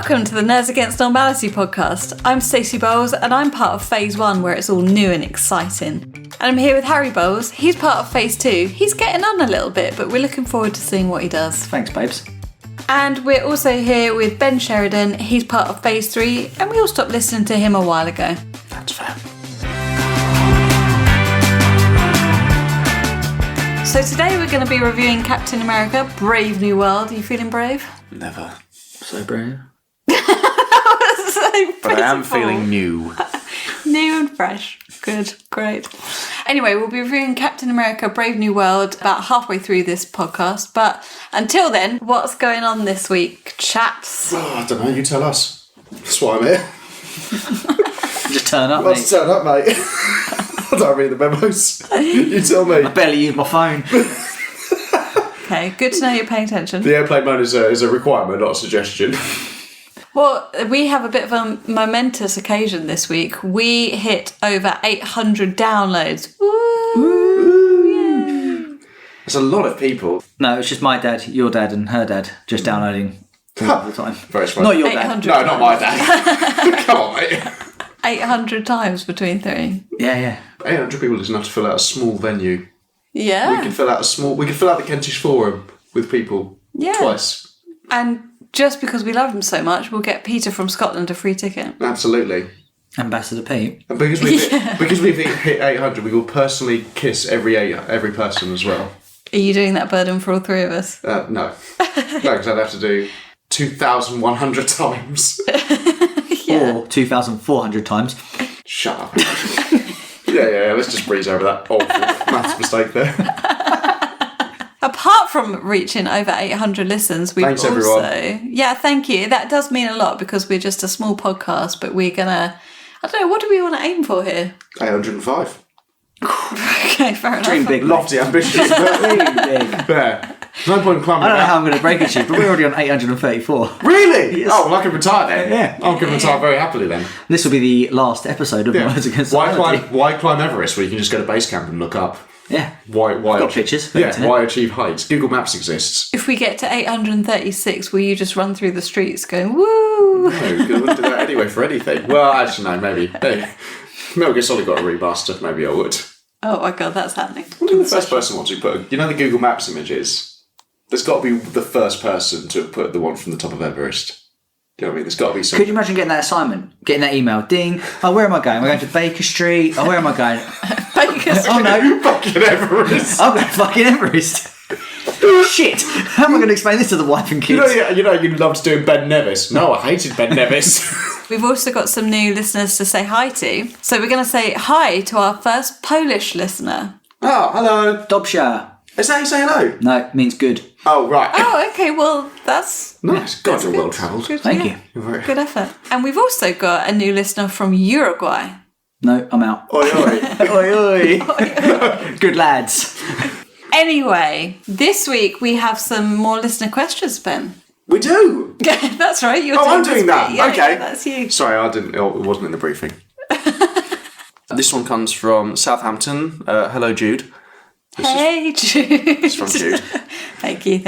Welcome to the Nerds Against Normality podcast. I'm Stacey Bowles and I'm part of Phase 1 where it's all new and exciting. And I'm here with Harry Bowles. He's part of Phase 2. He's getting on a little bit, but we're looking forward to seeing what he does. Thanks, babes. And we're also here with Ben Sheridan. He's part of Phase 3 and we all stopped listening to him a while ago. That's fair. So today we're going to be reviewing Captain America, Brave New World. Are you feeling brave? Never so brave. But I am feeling new. New and fresh. Good, great. Anyway, we'll be reviewing Captain America Brave New World about halfway through this podcast. But until then, what's going on this week, chaps? Oh, I don't know, you tell us. That's why I'm here. Just turn up, Let's mate. turn up, mate. I don't read the memos. You tell me. I barely use my phone. Okay, good to know you're paying attention. The airplane mode is a requirement, not a suggestion. Well, we have a bit of a momentous occasion this week. We hit over 800 downloads. Woo! There's a lot of people. No, it's just my dad, your dad, and her dad just downloading all the time. Very smart. Not your dad. No, not my dad. Come on, mate. 800 times between three. Yeah. 800 people is enough to fill out a small venue. Yeah. We could fill out the Kentish Forum with people twice. And just because we love him so much, we'll get Peter from Scotland a free ticket. Absolutely. Ambassador Pete. And because we've hit 800, we will personally kiss every person as well. Are you doing that burden for all three of us? No, because I'd have to do 2,100 times. Or 2,400 times. Shut up. Yeah. Let's just breeze over that awful maths mistake there. Apart from reaching over 800 listens, we've Thanks, also... everyone. Yeah, thank you. That does mean a lot because we're just a small podcast, but we're going to... I don't know, what do we want to aim for here? 805. Okay, fair enough. Dream big. Lofty ambitions. Dream big. There. No point climbing I don't know that. how I'm going to break it to you, but we're already on 834. Really? Yes. Oh, well, I can retire then. Yeah. I can retire very happily then. This will be the last episode of Nerds Against Normality. Why climb Everest where you can just go to base camp and look up? Yeah. Why Got pictures. Yeah, why achieve heights? Google Maps exists. If we get to 836, will you just run through the streets going, woo? No, because I wouldn't do that anyway for anything. Well, actually, no, maybe. Hey, Metal Gear Solid got a remaster. Maybe I would. Oh my god, that's happening. What did the first person want to put? You know the Google Maps images? There's got to be the first person to have put the one from the top of Everest. Do you know what I mean? There's got to be some... Could you imagine getting that assignment? Getting that email? Ding. Oh, where am I going? Am I going to Baker Street? Oh, where am I going? Baker Street. Oh, no. Fucking Everest. I'm going to fucking Everest. Shit. How am I going to explain this to the wife and kids? You know you loved doing Ben Nevis. No, I hated Ben Nevis. We've also got some new listeners to say hi to. So we're going to say hi to our first Polish listener. Oh, hello. Dobsha. Is that how you say hello? No, it means good. Oh, right. Oh, okay, well, that's... Nice. God, that's you're good. well travelled. Good, Thank yeah. you. Good effort. And we've also got a new listener from Uruguay. No, I'm out. Oi, oi. Oi, oi. Good lads. Anyway, this week we have some more listener questions, Ben. We do. That's right. You're I'm this doing that. bit. Yeah, Okay. yeah, that's you. Sorry, I didn't. It wasn't in the briefing. This one comes from Southampton. Hello, Jude. Hey, Jude. It's from Jude. Thank you.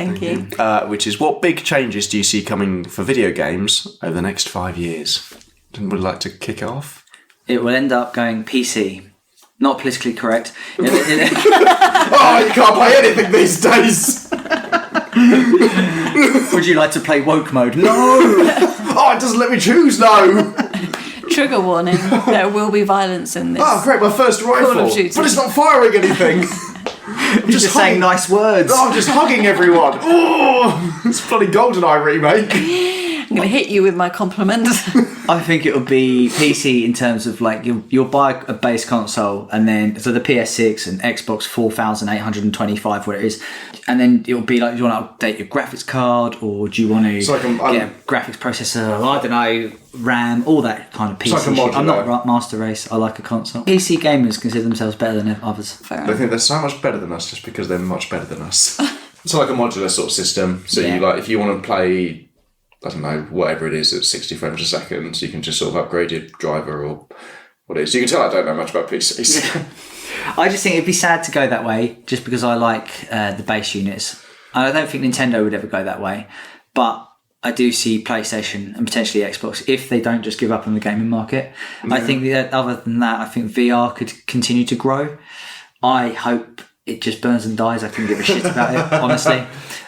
Which is, what big changes do you see coming for video games over the next 5 years? Would you like to kick it off? It will end up going PC. Not politically correct. Oh, you can't play anything these days. Would you like to play woke mode? No. Oh, it doesn't let me choose. No. Trigger warning. There will be violence in this. Oh, great! My first rifle, Call of Duty. but it's not firing anything. I'm Just saying nice words. Oh, I'm just hugging everyone. Oh, it's bloody GoldenEye remake. I'm going to hit you with my compliment. I think it would be PC in terms of like you'll buy a base console and then so the PS6 and Xbox 4825 whatever it is, and then it'll be like, do you want to update your graphics card or do you want to get a graphics processor? I don't know, RAM, all that kind of PC shit. I'm not a master race. I like a console. PC gamers consider themselves better than others. Fair They think they're so much better than us just because they're much better than us. It's like a modular sort of system. So you like if you want to play, I don't know, whatever it is at 60 frames a second, you can just sort of upgrade your driver or what it is. You can tell I don't know much about PCs. I just think it'd be sad to go that way just because I like the base units. And I don't think Nintendo would ever go that way. But I do see PlayStation and potentially Xbox if they don't just give up on the gaming market. I think that other than that, I think VR could continue to grow. I hope it just burns and dies. I couldn't give a shit about it, honestly.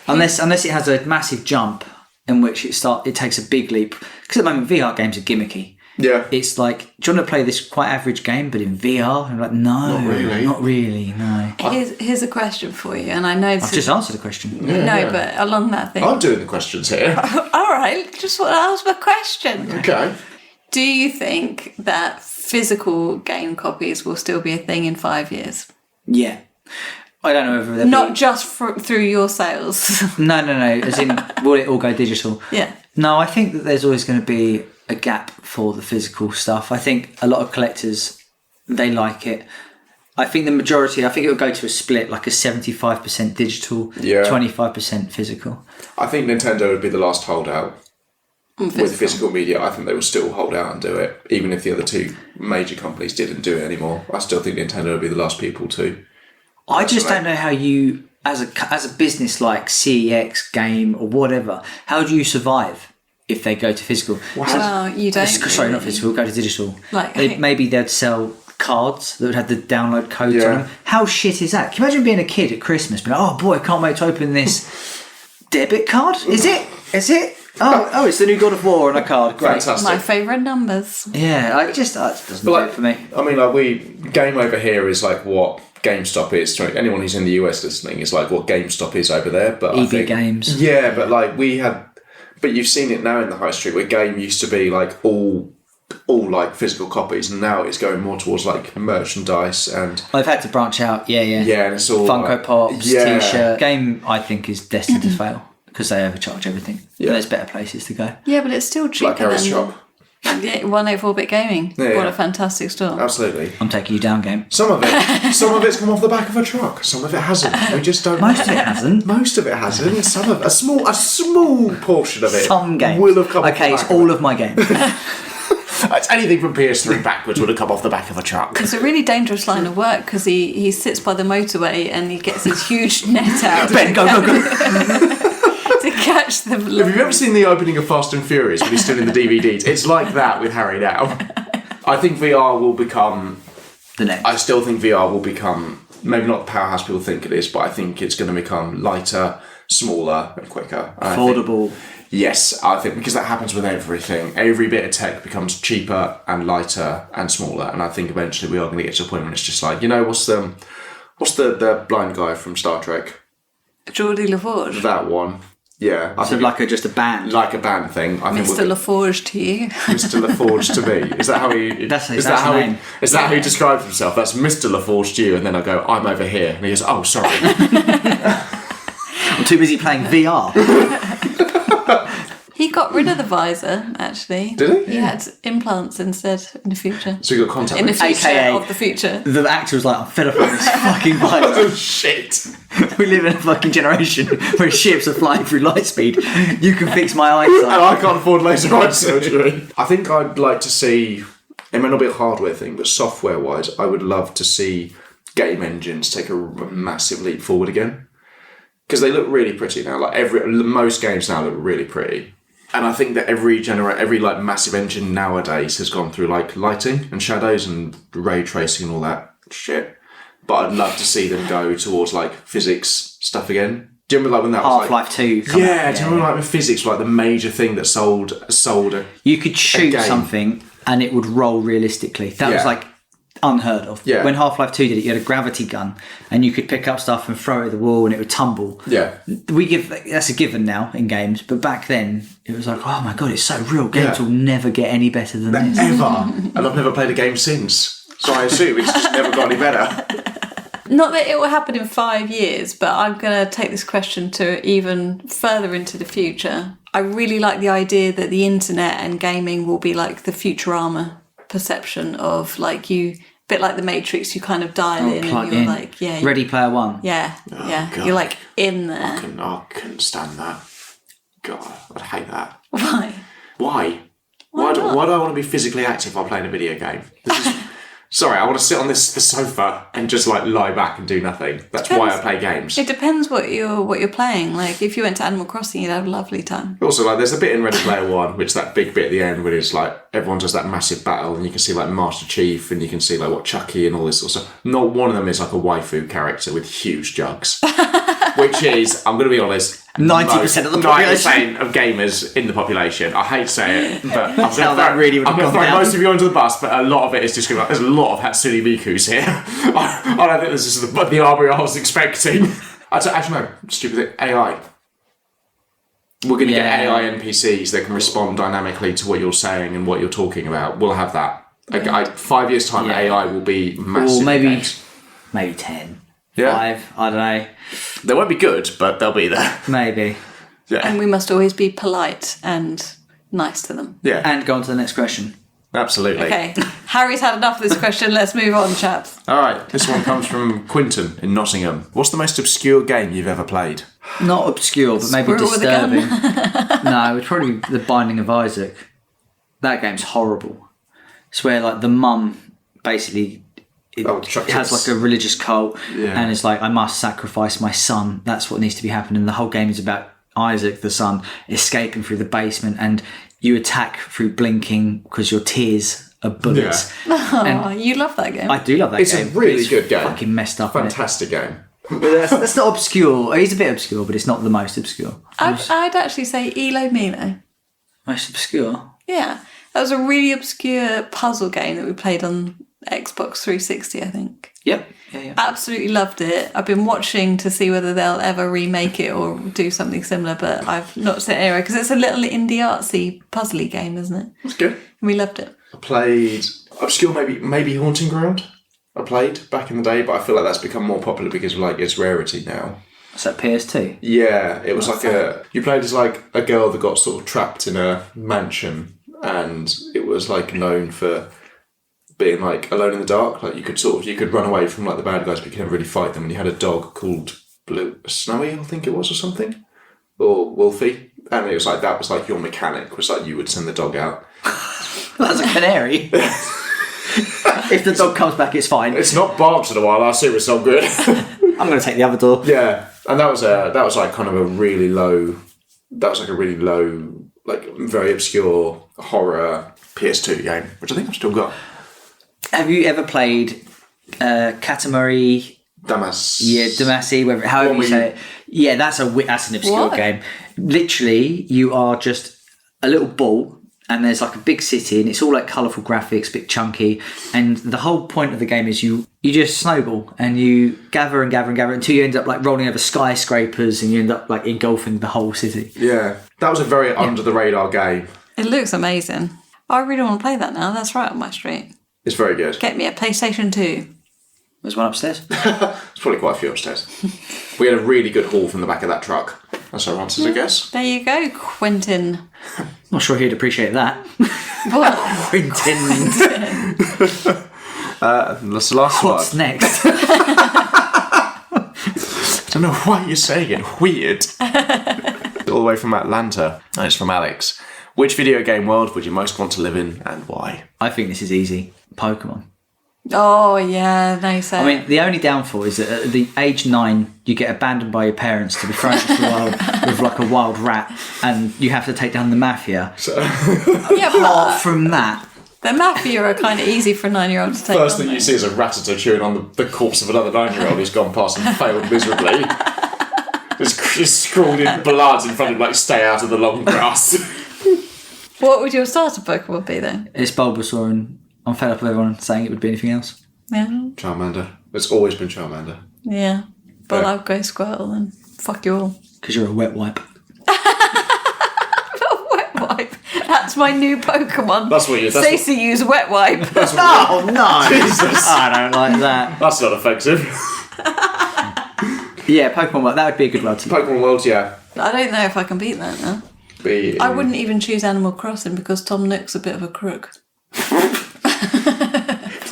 Unless it has a massive jump in which it takes a big leap. Because at the moment, VR games are gimmicky. Yeah. It's like, do you want to play this quite average game, but in VR? I'm like, no. Not really, no. Here's a question for you, and I know I've just answered the question. But along that thing. I'm doing the questions here. All right, just want to ask my question. Okay. Do you think that physical game copies will still be a thing in 5 years? Yeah. I don't know whether they'll Not just through your sales. No. As in, will it all go digital? Yeah. No, I think that there's always going to be a gap for the physical stuff. I think a lot of collectors, they like it. I think the majority, it will go to a split, like a 75% digital, 25% physical. I think Nintendo would be the last holdout with physical media. I think they will still hold out and do it, even if the other two major companies didn't do it anymore. I still think Nintendo would be the last people to. I just don't know how you, as a business like CEX, Game, or whatever, how do you survive if they go to physical? Well, you don't. Sorry, not physical, go to digital. Like, maybe they'd sell cards that would have the download codes on them. How shit is that? Can you imagine being a kid at Christmas, being like, oh boy, I can't wait to open this debit card? Is it? Oh, it's the new God of War on a card. Great. Fantastic. My favourite numbers. Yeah, it doesn't do it for me. I mean, Game over here is like what GameStop is. To anyone who's in the US listening, is like what GameStop is over there. But EB Games. Yeah, but like but you've seen it now in the high street where Game used to be like all like physical copies, and now it's going more towards like merchandise and. I've had to branch out. Yeah, and it's all Funko like, Pops, T-shirt. Game, I think, is destined to fail because they overcharge everything. Yeah, there's better places to go. Yeah, but it's still cheaper Black Harry's shop. Yeah, 184-bit gaming. What a fantastic store. Absolutely. I'm taking you down, Game. Some of it's come off the back of a truck. Some of it hasn't. We just don't. Most of it hasn't. Most of it hasn't. Some of a small portion of it. Some games will have come. Okay, it's all of my games. It's anything from PS3 backwards would have come off the back of a truck. It's a really dangerous line of work because he sits by the motorway and he gets his huge net out. Ben, go. To catch them. Have you ever seen the opening of Fast and Furious when he's still in the DVDs? It's like that with Harry now. I think VR will become the next. I still think VR will become maybe not the powerhouse people think it is, but I think it's going to become lighter, smaller, and quicker. Affordable. Yes, I think because that happens with everything. Every bit of tech becomes cheaper and lighter and smaller, and I think eventually we are going to get to a point when it's just like, what's the blind guy from Star Trek? Geordie LaForge. That one. Yeah. I think like just a band. Like a band thing. I think Mr. LaForge to you. Mr. LaForge to me. Is that how he... Is that how he describes himself? That's Mr. LaForge to you, and then I go, I'm over here. And he goes, oh, sorry. I'm too busy playing VR. He got rid of the visor, actually. Did he? He had implants instead in the future. So you got contact in the future AKA, of the future. The actor was like, I'm fed up with this fucking visor. Oh, shit. We live in a fucking generation where ships are flying through light speed. You can fix my eyesight. And I can't afford laser eye surgery. I think I'd like to see, it may not be a hardware thing, but software-wise, I would love to see game engines take a massive leap forward again. Because they look really pretty now. Like most games now look really pretty. And I think that every like massive engine nowadays has gone through like lighting and shadows and ray tracing and all that shit. But I'd love to see them go towards like physics stuff again. Do you remember like when that was Half-Life 2? Do you remember like when physics was like the major thing that sold You could shoot something and it would roll realistically. That was like unheard of. Yeah. When Half-Life 2 did it, you had a gravity gun and you could pick up stuff and throw it at the wall and it would tumble. Yeah. That's a given now in games, but back then it was like, oh my god, it's so real. Games will never get any better than this. Ever. And I've never played a game since. So I assume it's just never got any better. Not that it will happen in 5 years, but I'm going to take this question to even further into the future. I really like the idea that the internet and gaming will be like the Futurama perception of like a bit like the Matrix, you kind of dial in and you're like, Ready Player One. Yeah, God. you're like in there. I couldn't stand that. God, I'd hate that. Why? Why do I want to be physically active while playing a video game? Sorry, I want to sit on the sofa and just like lie back and do nothing. That's why I play games. It depends what you're playing. Like if you went to Animal Crossing, you'd have a lovely time. Also, like there's a bit in Ready Player One, which is that big bit at the end where it's like everyone does that massive battle, and you can see like Master Chief, and you can see like what Chucky and all this sort of stuff. Not one of them is like a waifu character with huge jugs, which is, I'm going to be honest, 90% of the population 90% of gamers in the population. I hate to say it, but I'm how that really would have going to gone throw down. most of you under the bus, but a lot of it is just going to be like, there's a lot of Hatsune Mikus here. I don't think this is the army I was expecting. Actually, no, stupid thing. AI. We're going to get AI NPCs that can respond dynamically to what you're saying and what you're talking about. We'll have that. 5 years' time, AI will be massive. Or maybe games. 10. Yeah. 5, I don't know. They won't be good, but they'll be there. Maybe. Yeah. And we must always be polite and nice to them. Yeah. And go on to the next question. Absolutely. Okay, Harry's had enough of this question. Let's move on, chaps. All right. This one comes from Quinton in Nottingham. What's the most obscure game you've ever played? Not obscure, but maybe Squirrel with a gun. disturbing. No, it's probably The Binding of Isaac. That game's horrible. It's where like the mum basically it has like a religious cult, and it's like, I must sacrifice my son. That's what needs to be happening. The whole game is about Isaac, the son, escaping through the basement, and you attack through blinking because your tears are bullets. Yeah. Oh, you love that game. I do love that game. It's a really good game. Fucking messed up. Fantastic game. That's not obscure. It's a bit obscure, but it's not the most obscure. I'd actually say Elo Milo. Most obscure? Yeah. That was a really obscure puzzle game that we played on Xbox 360, I think. Yep. Yeah. Absolutely loved it. I've been watching to see whether they'll ever remake it or do something similar, but I've not seen it anywhere because it's a little indie artsy puzzly game, isn't it? It's good. And we loved it. I played obscure, maybe Haunting Ground. I played back in the day, but I feel like that's become more popular because of like its rarity now. Is that PS2? Yeah, it was you played as like a girl that got sort of trapped in a mansion, and it was like known for being like alone in the dark. Like you could run away from like the bad guys, but you could never really fight them. And you had a dog called Snowy, I think it was, or something, or Wolfie, and it was like that was like your mechanic was like you would send the dog out. That's a canary. If the dog comes back, it's fine. It's not barked in a while. I assume it's not good. I'm going to take the other door. Yeah, and that was like kind of a really low. That was like a really low, like very obscure horror PS2 game, which I think I've still got. Have you ever played Katamari? Damas. Yeah, Damasi, however you say it. Yeah, that's an obscure game. Literally, you are just a little ball, and there's like a big city, and it's all like colourful graphics, big chunky, and the whole point of the game is you just snowball and you gather and gather and gather until you end up like rolling over skyscrapers, and you end up like engulfing the whole city. Yeah, that was a very under the radar game. It looks amazing. I really want to play that now. That's right up my street. It's very good. Get me a PlayStation 2. There's one upstairs. There's probably quite a few upstairs. We had a really good haul from the back of that truck. That's our answers, I guess. There you go, Quentin. Not sure he'd appreciate that. What? Quentin. That's the last What's one. next? I don't know why you're saying it. Weird. All the way from Atlanta. And it's from Alex. Which video game world would you most want to live in, and why? I think this is easy. Pokemon. Oh, yeah, nice. I mean, the only downfall is that at the age 9, you get abandoned by your parents to be thrown into the wild with like a wild rat, and you have to take down the mafia. yeah, Apart from that, the mafia are kind of easy for a 9-year-old to take First on, thing you though. see is a Rattata chewing on the corpse of another 9-year-old who's gone past and failed miserably. Just scrawled in blood in front of like, stay out of the long grass. What would your starter Pokemon be, then? it's Bulbasaur, and I'm fed up with everyone saying it would be anything else. Yeah. Charmander. It's always been Charmander. Yeah. But Yeah. I'll go Squirtle and fuck you all. Because you're a wet wipe. Wet wipe. That's my new Pokemon. That's what you. Stacey use wet wipe. Oh no! Jesus. I don't like that. That's not offensive. Yeah, Pokemon, that would be a good world to Pokemon World, yeah. I don't know if I can beat that now. I wouldn't even choose Animal Crossing because Tom Nook's a bit of a crook.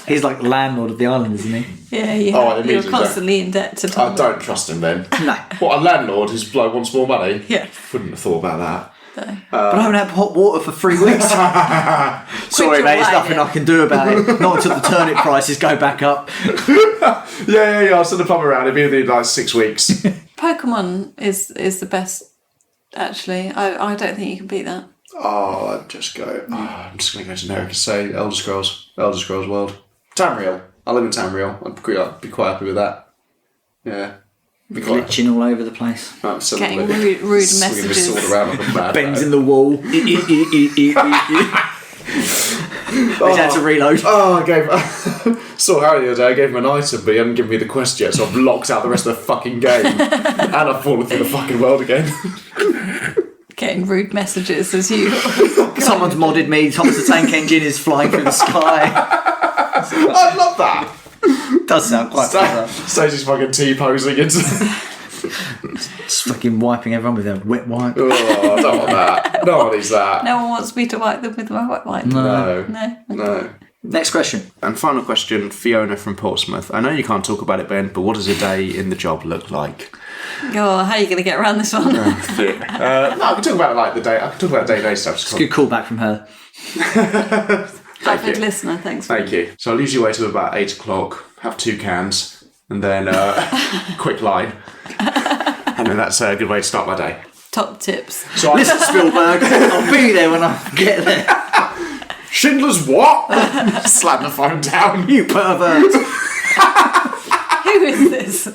He's like landlord of the island, isn't he? Yeah, you're means constantly in debt to Tom. I don't trust him then. No. What, a landlord who's like wants more money? Yeah. Wouldn't have thought about that. No. But I haven't had hot water for 3 weeks. Sorry, mate, there's nothing I can do about it. Not until the turnip prices go back up. Yeah. I'll send the plumber around. It'll be within like 6 weeks. Pokemon is the best, actually. I don't think you can beat that. Oh, I'd just go. I'm just going to go generic and say Elder Scrolls World. Tamriel. I live in Tamriel. I'd be quite happy with that. Yeah. Glitching all over the place. Absolutely. Getting rude Swinging messages. my sword around like a mad Bends man. in the wall. He's had to reload. Oh, I gave... saw Harry the other day, I gave him an item, but he hadn't given me the quest yet, so I've locked out the rest of the fucking game. And I've fallen through the fucking world again. Getting rude messages as you... Someone's modded me. Thomas the Tank Engine is flying through the sky. I love that. Does sound quite clever. Stacey's fucking T-posing into... Just fucking wiping everyone with a wet wipe. Oh, I don't want that. No one needs that. No one wants me to wipe them with my wet wipe. No. Next question. And final question, Fiona from Portsmouth. I know you can't talk about it, Ben, but what does a day in the job look like? Oh, how are you going to get around this one? No, I can talk about it like the day. I can talk about day-to-day stuff. It's a good callback from her. Avid listener, thanks. Thank you. So I'll usually wait till about 8 o'clock, have 2 cans, and then quick line. And then that's a good way to start my day. Top tips. So Listen, Spielberg, I'll be there when I get there. Schindler's what? Slam the phone down. You pervert. Who is this?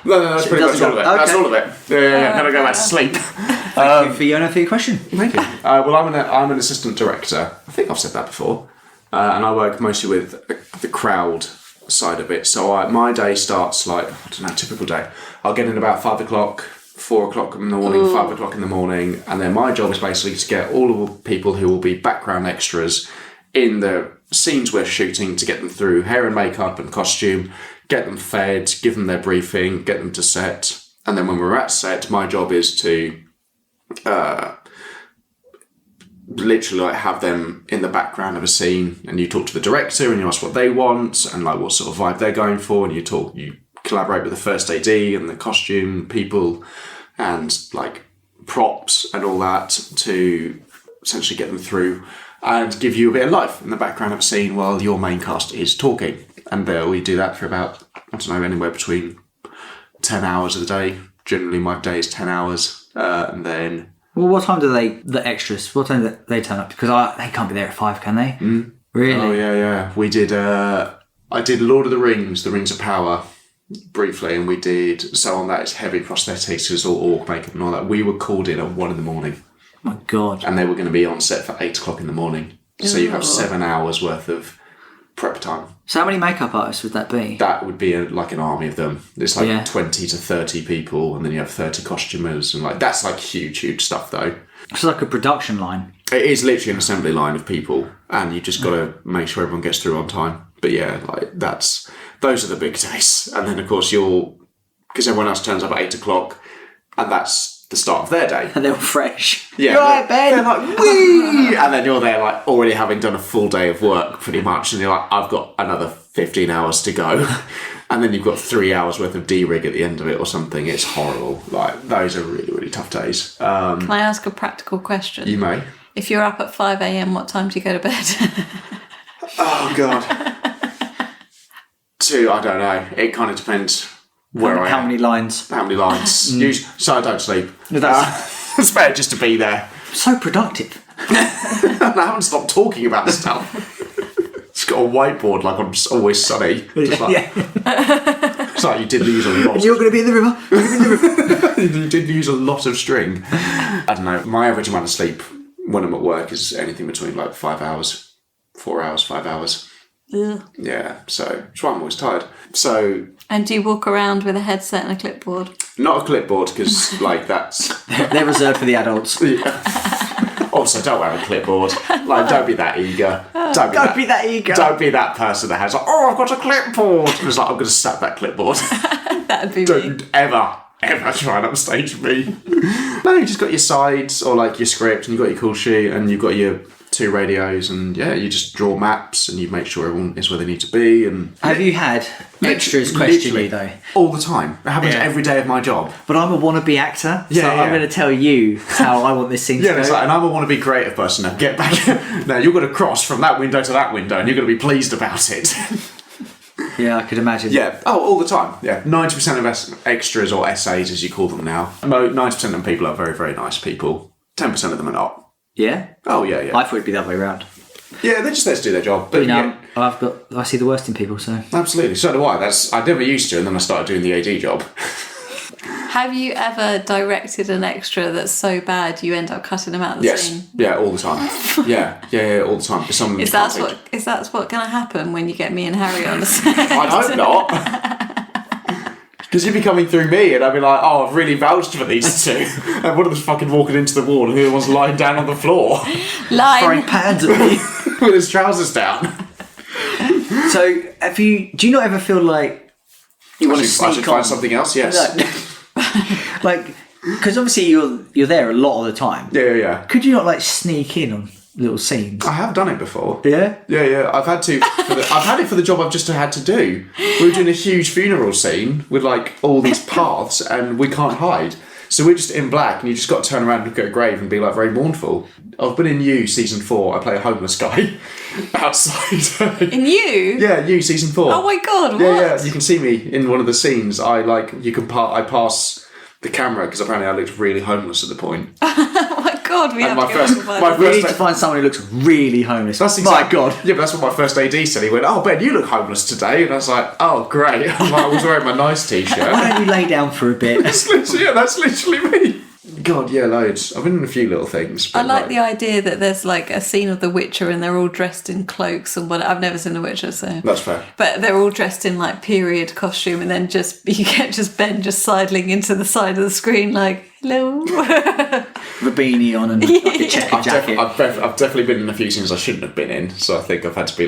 No, that's pretty much all of it. Okay. That's all of it. Yeah. Then I go back to sleep. Thank you, Fiona, for your question. Thank you. Well, I'm an assistant director. I think I've said that before. And I work mostly with the crowd side of it. So my day starts like, I don't know, typical day. I'll get in about 5 o'clock, 4 o'clock in the morning, 5 o'clock in the morning. And then my job is basically to get all of the people who will be background extras in the scenes we're shooting, to get them through hair and makeup and costume, get them fed, give them their briefing, get them to set. And then when we're at set, my job is to literally like have them in the background of a scene, and you talk to the director and you ask what they want and like what sort of vibe they're going for, and you collaborate with the first AD and the costume people and like props and all that to essentially get them through and give you a bit of life in the background of a scene while your main cast is talking. And we do that for about, I don't know, anywhere between 10 hours of the day. Generally my day is 10 hours. And then... Well, what time do the extras, what time do they turn up? Because they can't be there at 5, can they? Mm. Really? Oh, yeah. We did, I did Lord of the Rings of Power, briefly, and we did, so on that it's heavy prosthetics, it's all orc makeup and all that. We were called in at 1 in the morning. Oh my God. And they were going to be on set for 8 o'clock in the morning. So you have 7 hours worth of prep time. So how many makeup artists would that be? That would be like an army of them. It's like Yeah. 20 to 30 people, and then you have 30 costumers, and like that's like huge stuff though. It's like a production line. It is literally an assembly line of people, and you just got to make sure everyone gets through on time. But yeah, like those are the big days. And then of course because everyone else turns up at 8 o'clock, and that's the start of their day. And they're all fresh. Yeah, You're right, Ben. They're like, wee! And then you're there like already having done a full day of work pretty much, and you're like, I've got another 15 hours to go. And then you've got 3 hours worth of D-rig at the end of it or something. It's horrible. Like, those are really tough days. Can I ask a practical question? You may. If you're up at 5 a.m, what time do you go to bed? Oh, God. 2, I don't know. It kind of depends where I am. How many lines? How many lines. So I don't sleep. No, that's It's better just to be there. so productive. I haven't stopped talking about this stuff. It's got a whiteboard like on Always Sunny. Just like, It's like you did lose a lot. You're going to be in the river. You did use a lot of string. I don't know. My average amount of sleep when I'm at work is anything between like 5 hours, 4 hours, 5 hours. Ugh. Yeah, so that's why I'm always tired. So And do you walk around with a headset and a clipboard? not a clipboard because like that's They're reserved for the adults. also don't wear a clipboard. Like don't be that eager. Don't be that eager. Don't be that person that has like, oh, I've got a clipboard. Because like I'm going to sap that clipboard. That'd be me. Don't ever try and upstage me. No, you just got your sides or like your script, and you've got your call sheet, and you've got your 2 radios, and you just draw maps and you make sure everyone is where they need to be. And have you had extras question you though? All the time. It happens every day of my job. But I'm a wannabe actor, so I'm going to tell you how I want this scene to go. Like, and I'm a wannabe creative person. Now get back. Now you've got to cross from that window to that window, and you're going to be pleased about it. Yeah, I could imagine. Yeah. Oh, all the time. Yeah. 90% of extras, or SAs as you call them now, 90% of them people are very, very nice people. 10% of them are not. Yeah? Oh, yeah. I thought it'd be the other way around. Yeah, they're just there to do their job. But I see the worst in people, so. Absolutely. So do I. I never used to, and then I started doing the AD job. Have you ever directed an extra that's so bad you end up cutting them out of the scene? Yeah, all the time. Yeah, all the time. Is that what's going to happen when you get me and Harry on the set? I hope not. Because you'd be coming through me and I'd be like, oh, I've really vouched for these two. And one of them's fucking walking into the wall and the other one's lying down on the floor. Throwing pans at me. With his trousers down. So, do you not ever feel like you want to sneak I should find something else, yes. No. Like, because obviously you're there a lot of the time. Yeah. Could you not sneak in on little scenes? I have done it before. Yeah? Yeah. I've had to. I've had it for the job I've just had to do. We were doing a huge funeral scene with all these paths, and we can't hide. So we're just in black, and you just got to turn around and look at a grave and be very mournful. I've been in You season 4. I play a homeless guy outside. In You? Yeah, You season 4. Oh my god! What? Yeah. You can see me in one of the scenes. I pass the camera because apparently I looked really homeless at the point. Oh my god! We need to find someone who looks really homeless. That's my god. Yeah, but that's what my first AD said. He went, "Oh Ben, you look homeless today," and I was like, "Oh great." I was wearing my nice t-shirt. Why don't you lay down for a bit? That's literally me. God, yeah, loads. I've been in a few little things. I like the idea that there's a scene of The Witcher and they're all dressed in cloaks and what. I've never seen The Witcher, so that's fair. But they're all dressed in period costume, and then you get Ben just sidling into the side of the screen hello, the beanie on and a checker jacket. I've definitely been in a few scenes I shouldn't have been in, so I think I've had to be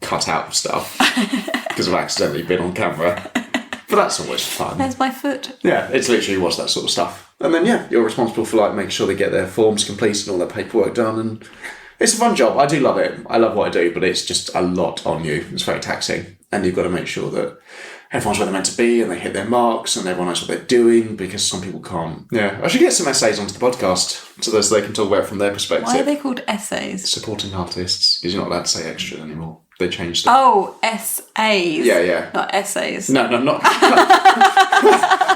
cut out of stuff because I've accidentally been on camera. But that's always fun. There's my foot. Yeah, it's literally was that sort of stuff. And then, you're responsible for making sure they get their forms completed and all their paperwork done. And it's a fun job. I do love it. I love what I do, but it's just a lot on you. It's very taxing. And you've got to make sure that everyone's where they're meant to be and they hit their marks and everyone knows what they're doing, because some people can't. Yeah, I should get some essays onto the podcast so they can talk about it from their perspective. Why are they called essays? Supporting artists, because you're not allowed to say extra anymore. They changed it. Oh, SAs. Yeah. Not essays. No, not.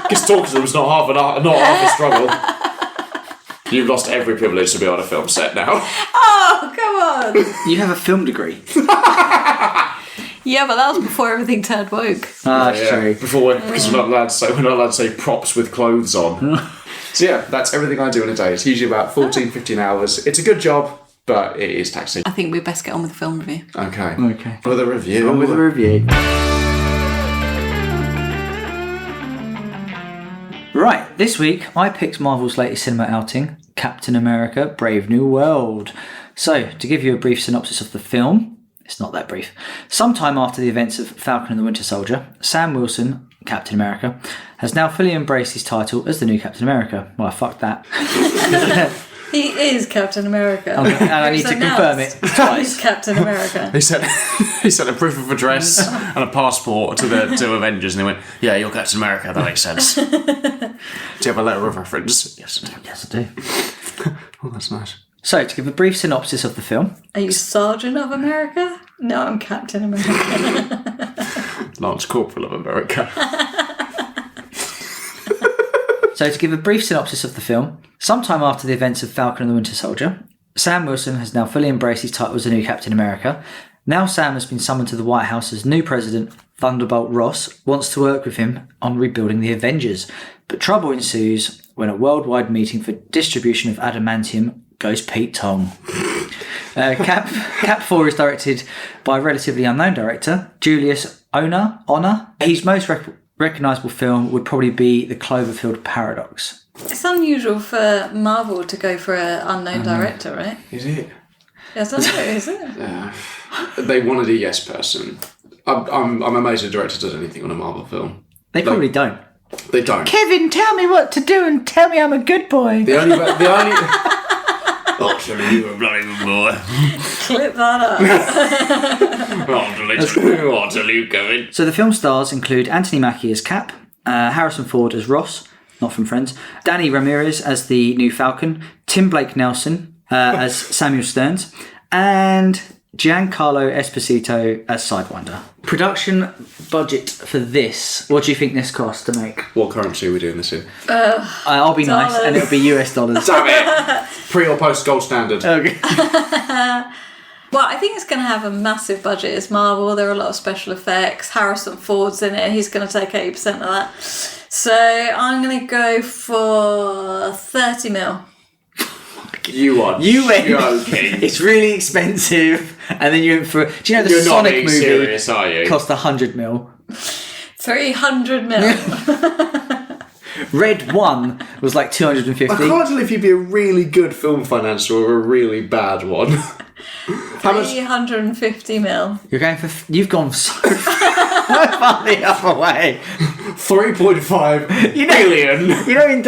Because talking to them is not half a struggle. You've lost every privilege to be on a film set now. Oh, come on. You have a film degree. Yeah, but that was before everything turned woke. That's true. Because we're not allowed to say props with clothes on. So that's everything I do in a day. It's usually about 14, 15 hours. It's a good job, but it is taxing. I think we best get on with the film review. Okay. With a review. With a review. Right, this week I picked Marvel's latest cinema outing, Captain America: Brave New World. So, to give you a brief synopsis of the film, it's not that brief. Sometime after the events of Falcon and the Winter Soldier, Sam Wilson, Captain America, has now fully embraced his title as the new Captain America. Well, fuck that. He is Captain America. And I need to confirm it twice. He's Captain America. He sent a proof of address and a passport to Avengers, and they went, "Yeah, you're Captain America. That makes sense." Do you have a letter of reference? Yes, I do. Yes, I do. Oh, that's nice. So, to give a brief synopsis of the film. Are you Sergeant of America? No, I'm Captain America. Lance Corporal of America. So, to give a brief synopsis of the film, sometime after the events of Falcon and the Winter Soldier, Sam Wilson has now fully embraced his title as the new Captain America. Now Sam has been summoned to the White House as new President. Thunderbolt Ross wants to work with him on rebuilding the Avengers, but trouble ensues when a worldwide meeting for distribution of adamantium goes Pete Tong. Cap 4 is directed by a relatively unknown director, Julius Onah. His most recognisable film would probably be The Cloverfield Paradox. It's unusual for Marvel to go for an unknown director, right? Is it? Yes, I know, is it? They wanted a yes person. I'm amazed a director does anything on a Marvel film. They probably don't. They don't. Kevin, tell me what to do and tell me I'm a good boy. The only Waterloo, bloody boy. Clip that up. Waterloo going. So the film stars include Anthony Mackie as Cap, Harrison Ford as Ross, not from Friends, Danny Ramirez as the new Falcon, Tim Blake Nelson as Samuel Stearns, and Giancarlo Esposito as Sidewinder. Production budget for this. What do you think this cost to make? What currency are we doing this in? I'll be nice, and it'll be US dollars. Damn it! Pre or post gold standard? Okay. Well, I think it's going to have a massive budget. It's Marvel. There are a lot of special effects. Harrison Ford's in it. He's going to take 80% of that. So I'm going to go for 30 mil. You won. It's really expensive, and then you went for. Do you know the You're not Sonic being movie serious, are you? cost 100 mil? 300 mil. Red 1 was like 250. I can't tell if you'd be a really good film financier or a really bad one. How much? 350 mil. You've gone so far the other way. 3.5 billion. You know in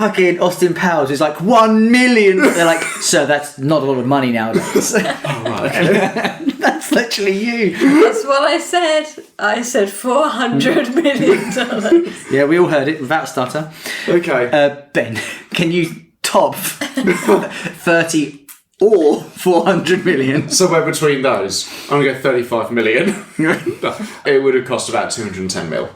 fucking Austin Powers, it's like 1 million. They're like, sir, that's not a lot of money nowadays. Oh, right, okay. That's literally you. That's what I said. I said $400 million. Yeah, we all heard it without a stutter. Okay. Ben, can you top 30 or 400 million? Somewhere between those. I'm going to go 35 million. It would have cost about 210 mil.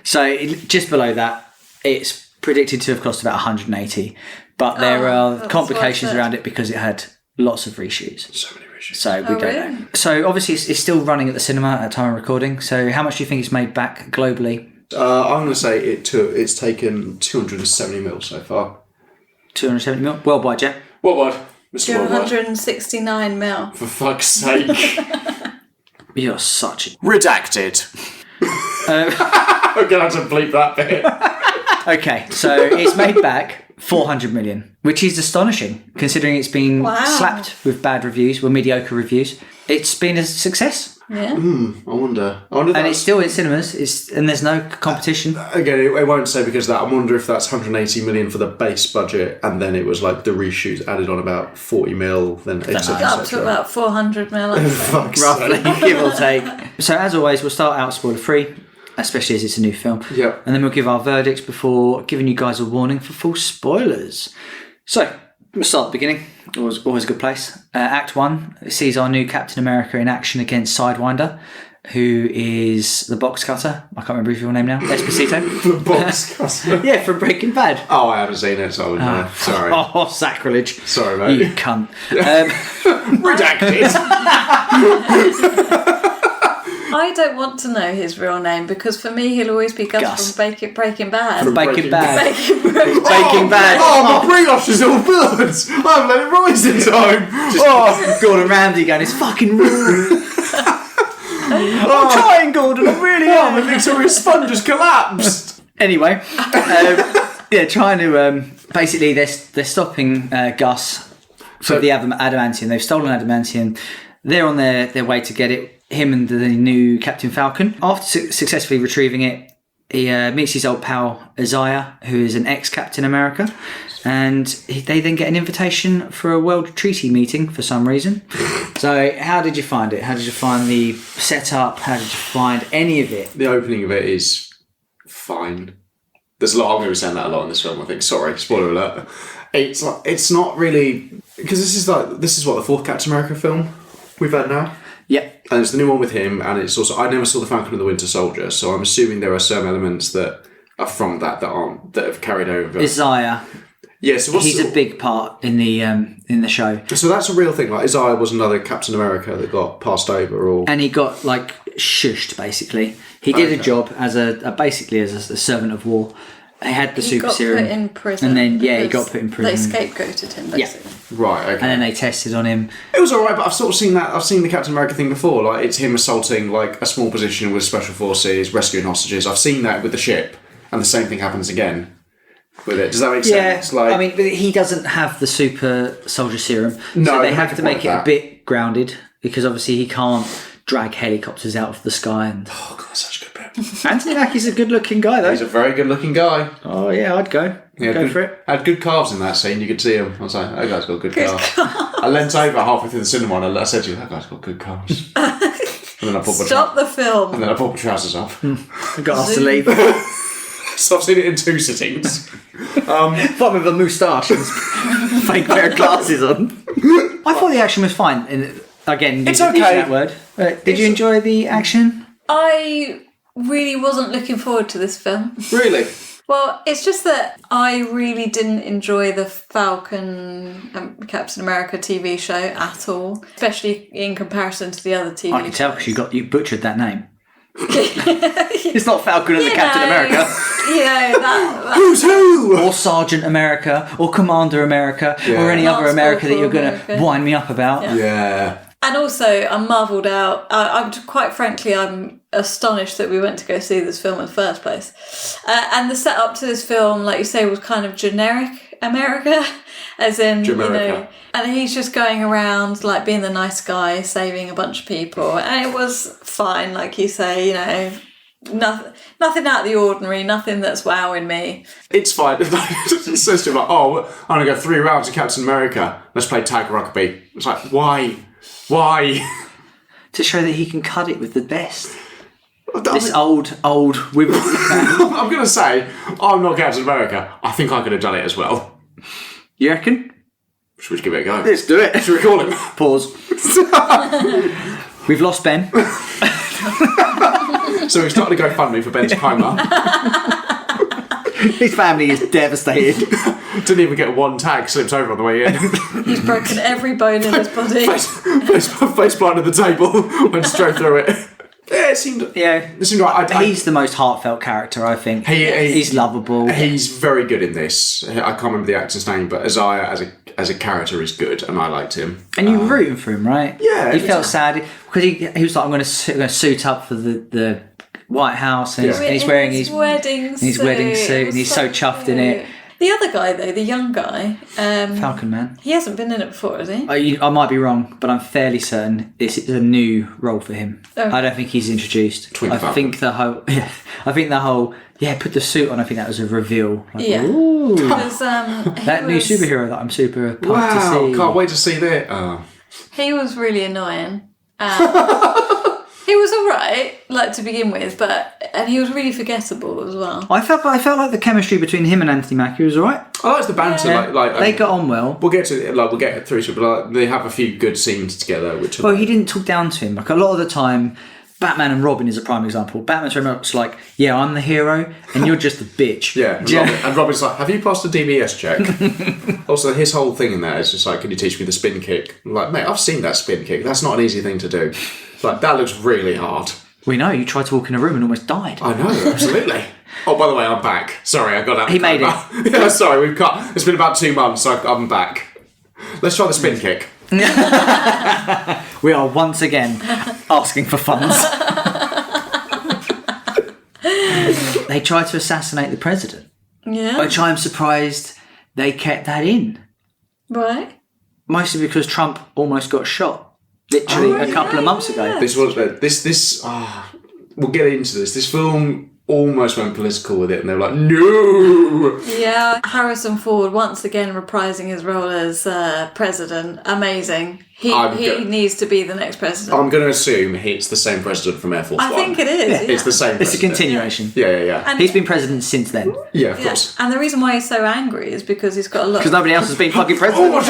So just below that, it's predicted to have cost about 180, but there are complications around it because it had lots of reshoots. So many reshoots. So we don't know. So obviously it's still running at the cinema at time of recording. So how much do you think it's made back globally? I'm going to say it's taken 270 mil so far. 270 mil? Worldwide, yeah? Worldwide. Mr. Worldwide. 269 mil. For fuck's sake. You're such a... Redacted. I'm going to have to bleep that bit. Okay, so it's made back 400 million, which is astonishing considering it's been slapped with bad reviews, with mediocre reviews. It's been a success. Yeah. I wonder. And it's still in cinemas, and there's no competition. Again, it won't say because of that. I wonder if that's 180 million for the base budget, and then it was like the reshoots added on about 40 mil, then etc. Up to about 400 mil. Roughly, give or take. So as always, we'll start out spoiler free, especially as it's a new film. Yep. And then we'll give our verdicts before giving you guys a warning for full spoilers. So, we'll start at the beginning. Always a good place. Act 1 sees our new Captain America in action against Sidewinder, who is the box cutter. I can't remember his real name now. Esposito. The box cutter. Yeah, from Breaking Bad. Oh, I haven't seen it, so I wouldn't know. Sorry. Oh, sacrilege. Sorry, mate. You cunt. Redacted. I don't want to know his real name because for me he'll always be Gus. From Breaking Bad. From Breaking Bad. Breaking Bad. Oh, my brioche is all burnt. I haven't let it rise in time. Gordon Ramsay going, it's fucking rude. I'm trying, Gordon, I really am. The Victoria's sponge just collapsed. Anyway, trying to basically they're stopping Gus for the adamantium. They've stolen adamantium. They're on their way to get it. Him and the new Captain Falcon. After successfully retrieving it, he meets his old pal Isaiah, who is an ex-Captain America, and they then get an invitation for a World Treaty meeting for some reason. So how did you find it? How did you find the setup? How did you find any of it? The opening of it is fine. There's a lot. I'm going to be saying that a lot in this film, I think. Sorry, spoiler alert. It's not really because this is what the fourth Captain America film we've had now. Yep. And it's the new one with him, and it's also I never saw the Falcon and the Winter Soldier, so I'm assuming there are some elements that are from that have carried over. Isaiah. Yeah, so he's a big part in the show. So that's a real thing. Like Isaiah was another Captain America that got passed over, and he got like shushed. Basically, he did a job as basically as a servant of war. He had the super serum. He got put in prison. And then he got put in prison. They scapegoated him basically. Yeah. Right. Okay. And then they tested on him. It was alright, but I've sort of seen that. I've seen the Captain America thing before. Like it's him assaulting like a small position with special forces, rescuing hostages. I've seen that with the ship, and the same thing happens again with it. Does that make sense? Yeah. I mean, but he doesn't have the super soldier serum, so they have to make it a bit grounded because obviously he can't drag helicopters out of the sky. And oh god, such a good bit. Anthony Mackie's a good-looking guy, though. He's a very good-looking guy. Oh, yeah, I'd go. Go for it. Had good calves in that scene. You could see him. I was like, that guy's got good calves. I leant over halfway through the cinema and I said to you, that guy's got good calves. And then I pulled the film. And then I pulled my trousers off. I got asked to leave. So I've seen it in 2 sittings. Fun with a moustache and fake pair of glasses on. I thought the action was fine. And again, It's using okay. that word. Did you enjoy the action? I really wasn't looking forward to this film. Really? Well, it's just that I really didn't enjoy the Falcon Captain America TV show at all, especially in comparison to the other TV I can tell shows. because you butchered that name. It's not Falcon and the Captain America. That Who's who? Or Sergeant America, or Commander America, or any other Lance America that you're going Corporal to wind me up about. Yeah. And also, I'm marvelled out. I'm quite frankly, I'm astonished that we went to go see this film in the first place. And the setup to this film, like you say, was kind of generic America, as in, Jamaica. and he's just going around like being the nice guy, saving a bunch of people, and it was fine, like you say, nothing out of the ordinary, nothing that's wowing me. It's fine. It says to him, like, I'm going to go 3 rounds of Captain America. Let's play tag rugby. It's like, why? To show that he can cut it with the best. This old women. I'm going to say, I'm not Captain America. I think I could have done it as well. You reckon? Should we just give it a go? Let's do it. Should we call him? Pause. We've lost Ben. So we started to GoFundMe for Ben's coma. His family is devastated. Didn't even get 1 tag, slipped over on the way in. He's broken every bone in his body. face planted the table, went straight through it. Yeah, it seemed right. He's the most heartfelt character, I think. He's lovable. He's very good in this. I can't remember the actor's name, but Isaiah as a character is good, and I liked him. And you were rooting for him, right? Yeah. He felt sad because he was like, I'm going to suit up for the White House, and he's wearing his wedding suit. And he's so chuffed in it. The other guy, though, the young guy, Falcon Man. he hasn't been in it before, has he? I might be wrong, but I'm fairly certain this is a new role for him. Oh. I don't think he's introduced. Twin I Falcon. think the whole put the suit on. I think that was a reveal. Like, Yeah. ooh, Because, that new superhero that I'm super pumped Wow, to see. can't wait to see that. Oh. He was really annoying. He was alright, like to begin with, and he was really forgettable as well. I felt like the chemistry between him and Anthony Mackie was alright. I liked the banter. Yeah. Like They got on well. We'll get through to it, but they have a few good scenes together. Which Well, he didn't talk down to him. Like a lot of the time, Batman and Robin is a prime example. Batman's very much like, yeah, I'm the hero, and you're just a bitch. Yeah, and Robin's like, have you passed a DBS check? Also, his whole thing in there is just like, can you teach me the spin kick? I'm like, mate, I've seen that spin kick. That's not an easy thing to do. Like, that looks really hard. We know, you tried to walk in a room and almost died. I know, absolutely. Oh, by the way, I'm back. Sorry, I got out. He made it. Yeah, sorry, we've cut. It's been about 2 months, so I'm back. Let's try the spin kick. We are once again asking for funds. They tried to assassinate the president, Yeah. which I'm surprised they kept that in. Right. Mostly because Trump almost got shot, literally a couple of months ago. This was we'll get into this. This film almost went political with it, and they were like, no. Yeah. Harrison Ford once again reprising his role as president. Amazing. He needs to be the next president. I'm going to assume it's the same president from Air Force One. I think it is. Yeah. It's the same It's a president. continuation. Yeah. And- He's been president since then. Yeah, of Yeah. course. And the reason why he's so angry is because he's got a lot. Because nobody else has been fucking president. Oh, I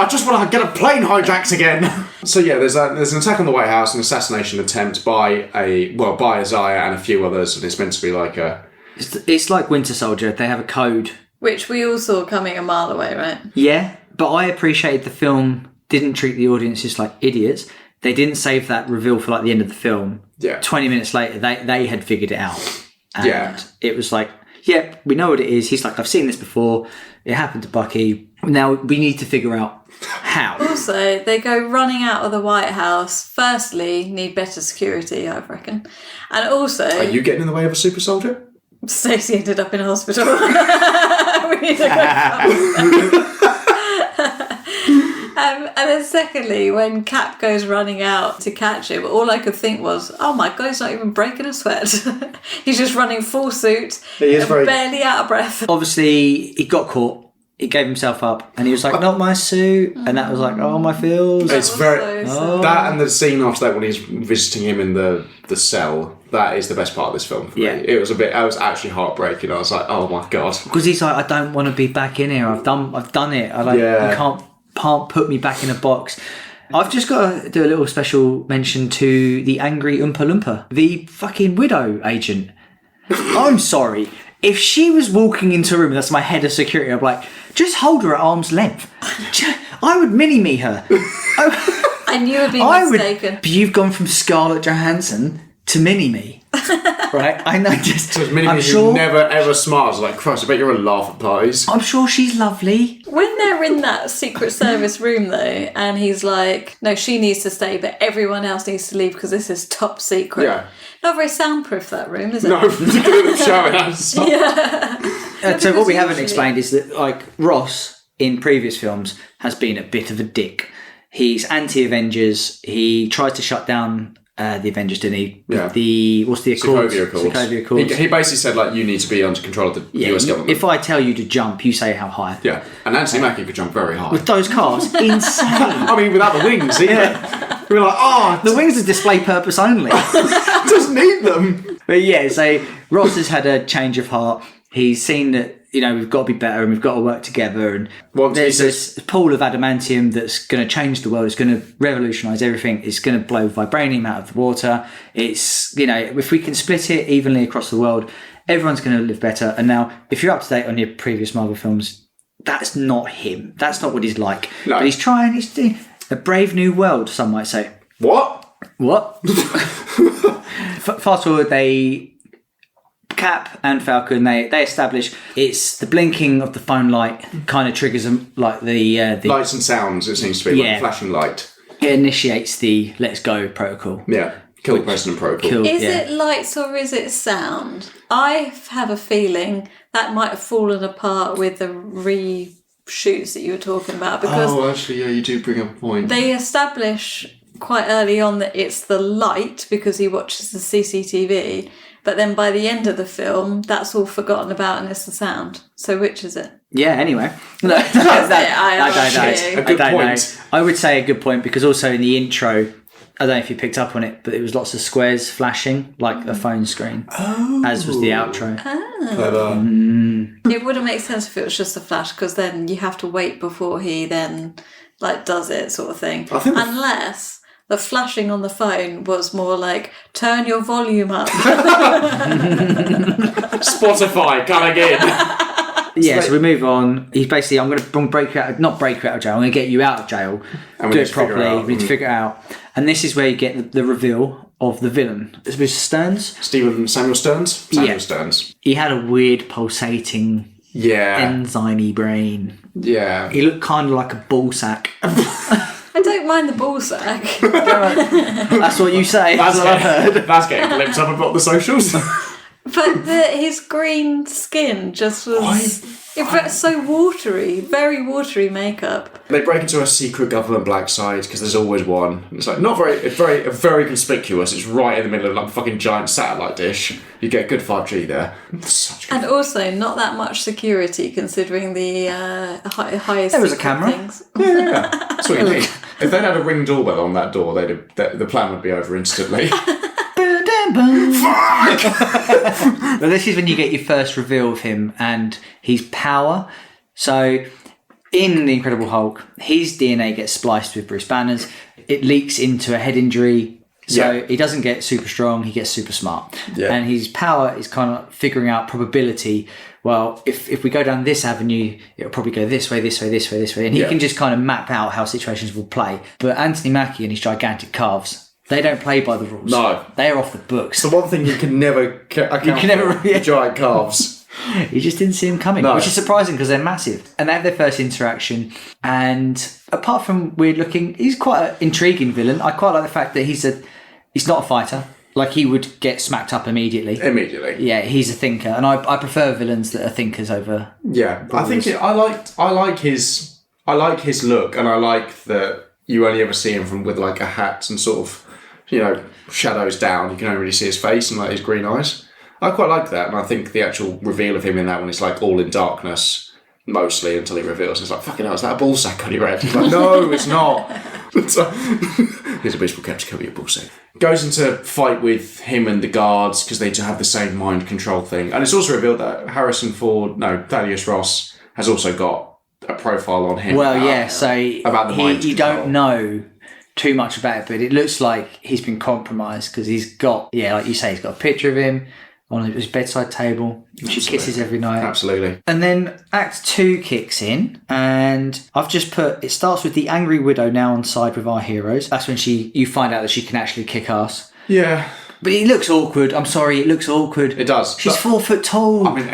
just want to get a plane hijacked again. So yeah, there's an attack on the White House, an assassination attempt by Isaiah and a few others, and it's meant to be like a... It's like Winter Soldier. They have a code. Which we all saw coming a mile away, right? Yeah, but I appreciated the film didn't treat the audience just like idiots. They didn't save that reveal for like the end of the film. Yeah. 20 minutes later, they had figured it out. And Yeah. it was like, yeah, we know what it is. He's like, I've seen this before. It happened to Bucky. Now we need to figure out how. Also, they go running out of the White House. Firstly, need better security, I reckon. And also... Are you getting in the way of a super soldier? Stacey ended up in hospital. We need to go. And And then secondly, when Cap goes running out to catch him, all I could think was, oh my God, he's not even breaking a sweat. He's just running full suit, barely out of breath. Obviously, he got caught. He gave himself up, and he was like, "Not my suit," and that was like, "Oh, my feels." It's very that, and the scene after that when he's visiting him in the cell. That is the best part of this film for me. It was I was actually heartbreaking. I was like, "Oh my God," because he's like, "I don't want to be back in here. I've done it. You can't put me back in a box." I've just got to do a little special mention to the angry Oompa Loompa, the fucking widow agent. I'm sorry. If she was walking into a room, that's my head of security, I'm like, just hold her at arm's length. I would mini-me her. I knew you'd be mistaken. You've gone from Scarlett Johansson to mini-me. Right? I know. I'm sure never ever smiles. Like, Christ, I bet you're a laugh at parties. I'm sure she's lovely. When they're in that Secret Service room, though, and he's like, no, she needs to stay, but everyone else needs to leave because this is top secret. Yeah. Not very soundproof, that room, is it? No, particularly showing us. Yeah. So what we haven't explained is that, like, Ross in previous films has been a bit of a dick. He's anti-Avengers. He tries to shut down the Avengers, didn't he? Yeah. What's the Accords? Sokovia Accords. He basically said, like, you need to be under control of the US government. If I tell you to jump, you say how high. Yeah. And Anthony Mackie could jump very high. With those cars, insane. I mean, without the wings, we were like, the wings are display purpose only. Doesn't need them. But yeah, so Ross has had a change of heart. He's seen that, we've got to be better and we've got to work together. And there's this pool of adamantium that's going to change the world. It's going to revolutionise everything. It's going to blow vibranium out of the water. It's, if we can split it evenly across the world, everyone's going to live better. And now, if you're up to date on your previous Marvel films, that's not him. That's not what he's like. No. But he's doing a brave new world, some might say. What? Fast forward, Cap and Falcon, they establish it's the blinking of the phone light kind of triggers them, like the lights and sounds. It seems to be like a flashing light. It initiates the let's go protocol. Yeah, kill the president protocol. Is it lights or is it sound? I have a feeling that might have fallen apart with the reshoots that you were talking about because actually, you do bring up a point. They establish quite early on that it's the light because he watches the CCTV. But then by the end of the film, that's all forgotten about and it's the sound. So which is it? Yeah, anyway. No, I don't know. I would say a good point because also in the intro, I don't know if you picked up on it, but it was lots of squares flashing like a phone screen, as was the outro. It wouldn't make sense if it was just a flash because then you have to wait before he then does it sort of thing. Unless the flashing on the phone was more like, turn your volume up. Spotify, coming in. Yeah, so we move on. He's basically, I'm going to break you out, not break you out of jail, I'm going to get you out of jail. And do it properly. We need to figure it out. And this is where you get the reveal of the villain. It was Stearns? Samuel Stearns? Samuel Stearns. He had a weird pulsating enzyme-y brain. Yeah. He looked kind of like a ball sack. I don't mind the ball sack. That's what you say. That's what I heard. That's getting glimpsed up about the socials. But his green skin just was... It's so watery, very watery makeup. They break into a secret government black site because there's always one. It's like very conspicuous. It's right in the middle of like a fucking giant satellite dish. You get a good 5G there. And also not that much security considering the highest. There was a camera. Things. Yeah, that's what you need. If they'd had a Ring doorbell on that door, the plan would be over instantly. Fuck! Well, this is when you get your first reveal of him and his power. So, in The Incredible Hulk, his DNA gets spliced with Bruce Banner's. It leaks into a head injury. So he doesn't get super strong, he gets super smart. Yeah. And his power is kind of figuring out probability. Well, if we go down this avenue, it'll probably go this way. And he can just kind of map out how situations will play. But Anthony Mackie and his gigantic calves, they don't play by the rules. No. They're off the books. It's the one thing you can never giant calves. You just didn't see them coming, which is surprising because they're massive. And they have their first interaction. And apart from weird looking, he's quite an intriguing villain. I quite like the fact that he's not a fighter. Like, he would get smacked up immediately. Yeah, he's a thinker. And I prefer villains that are thinkers over... Yeah, I think I like his look, and I like that you only ever see him from with like a hat and sort of, shadows down. You can only really see his face and like his green eyes. I quite like that, and I think the actual reveal of him in that one is like all in darkness, mostly, until he reveals. It's like, fucking hell, is that a ball sack on your head? He's like, no, it's not. Here's a baseball cap to cover your ball sack. Goes into fight with him and the guards because they have the same mind control thing. And it's also revealed that Thaddeus Ross has also got a profile on him. Well, about the mind control. You don't know too much about it, but it looks like he's been compromised because he's got, like you say, he's got a picture of him on his bedside table, which he kisses every night. Absolutely. And then Act 2 kicks in, and I've just put, it starts with the angry widow now on side with our heroes. That's when you find out that she can actually kick ass. Yeah. But it looks awkward. I'm sorry, it looks awkward. It does. She's 4 foot tall. I mean,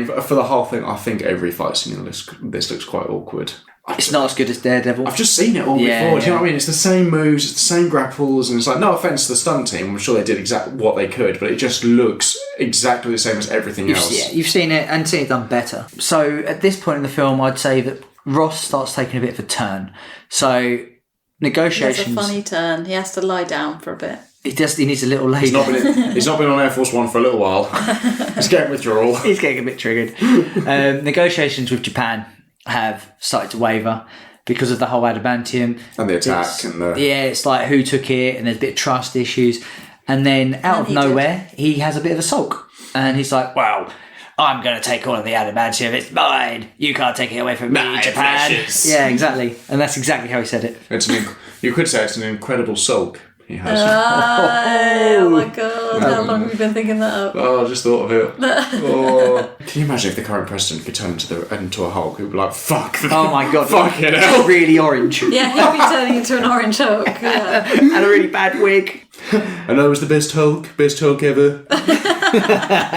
for the whole thing, I think every fight scene in this looks quite awkward. It's not as good as Daredevil. I've just seen it all before. Do you know what I mean? It's the same moves, it's the same grapples, and it's like, no offence to the stunt team, I'm sure they did exactly what they could, but it just looks exactly the same as everything else. Yeah, you've seen it and seen it done better. So at this point in the film, I'd say that Ross starts taking a bit of a turn. So negotiations. There's a funny turn. He has to lie down for a bit. He needs a little lay He's not been on Air Force One for a little while. He's getting withdrawal. He's getting a bit triggered. Negotiations with Japan have started to waver because of the whole adamantium and the attack it's like who took it, and there's a bit of trust issues, and then out of nowhere he has a bit of a sulk and he's like, well, I'm going to take all of the adamantium, it's mine, you can't take it away from me, Japan. Precious. Yeah, exactly, and that's exactly how he said it. You could say it's an incredible sulk he has. Oh my god, how long have you been thinking that up? Oh, I just thought of it. Can you imagine if the current president could turn into a Hulk? He'd be like, fuck. Oh my god. Fucking hell. Really orange. Yeah, he'd be turning into an orange Hulk. Yeah. And a really bad wig. And I was the best Hulk ever.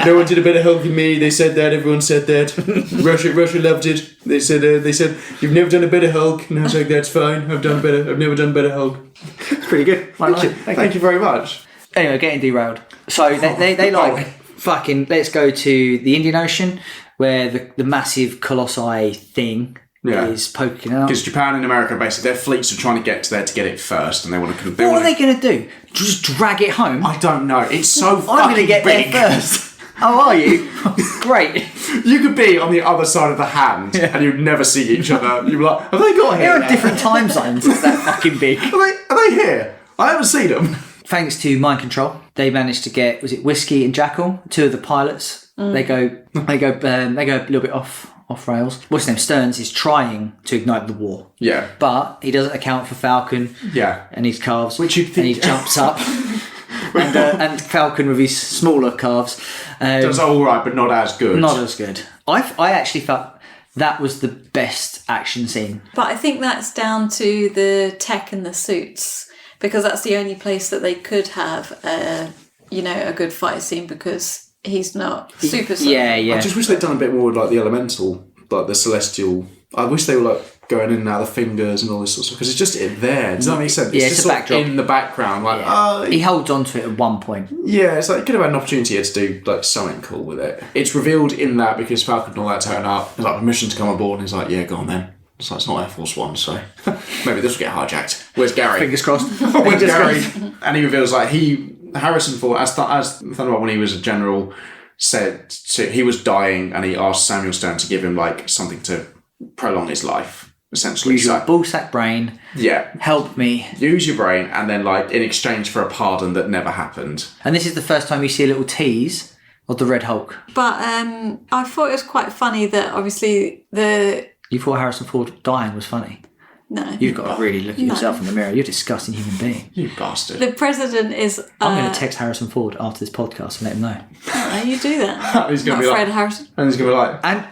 No one did a better Hulk than me. They said that. Everyone said that. Russia loved it. They said you've never done a better Hulk. And I was like, that's fine. I've never done better Hulk. It's pretty good. Thank you very much. Anyway, getting derailed. So they like fucking, let's go to the Indian Ocean where the massive colossi thing is poking out. Because Japan and America, basically, their fleets are trying to get to there to get it first, and they want to. What are they going to do? Just drag it home? I don't know. It's so fucking I'm going to get big. there first. Oh, are you? Great. You could be on the other side of the hand, and you'd never see each other. You'd be like, have they got here? They're on different time zones. It's that fucking big. Are they here? I haven't seen them. Thanks to mind control, they managed to get, was it Whiskey and Jackal, 2 of the pilots. They go a little bit off rails. What's his name? Stearns is trying to ignite the war. Yeah. But he doesn't account for Falcon. Yeah. And his calves. Which you'd think. And he jumps up. and Falcon with his smaller calves. Does all right, but not as good. Not as good. I actually felt that was the best action scene. But I think that's down to the tech and the suits, because that's the only place that they could have a good fight scene, because he's not super slow. Yeah. I just wish they'd done a bit more with like the elemental, like the celestial. I wish they were like going in and out of the fingers and all this sort of stuff, because it's just there. Does that make sense? Yeah, it's just a backdrop in the background. Like, he holds on to it at one point. Yeah, it's like, could have had an opportunity here to do like something cool with it. It's revealed in that because Falcon and all that turn up. There's like permission to come on board, and he's like, yeah, go on then. It's like, it's not Air Force One, so maybe this will get hijacked. Where's Gary? Fingers crossed. Where's Gary? And he reveals like Harrison Ford, as Thunderbolt, when he was a general, he was dying, and he asked Samuel Stone to give him like something to prolong his life, essentially. Use your ballsack brain. Yeah. Help me. Use your brain, and then like in exchange for a pardon that never happened. And this is the first time you see a little tease of the Red Hulk. But I thought it was quite funny that obviously You thought Harrison Ford dying was funny? No. You've got to really look at yourself in the mirror. You're a disgusting human being. You bastard. The president is... I'm going to text Harrison Ford after this podcast and let him know. Oh, you do that. He's not afraid of Harrison. And he's going to be like... And,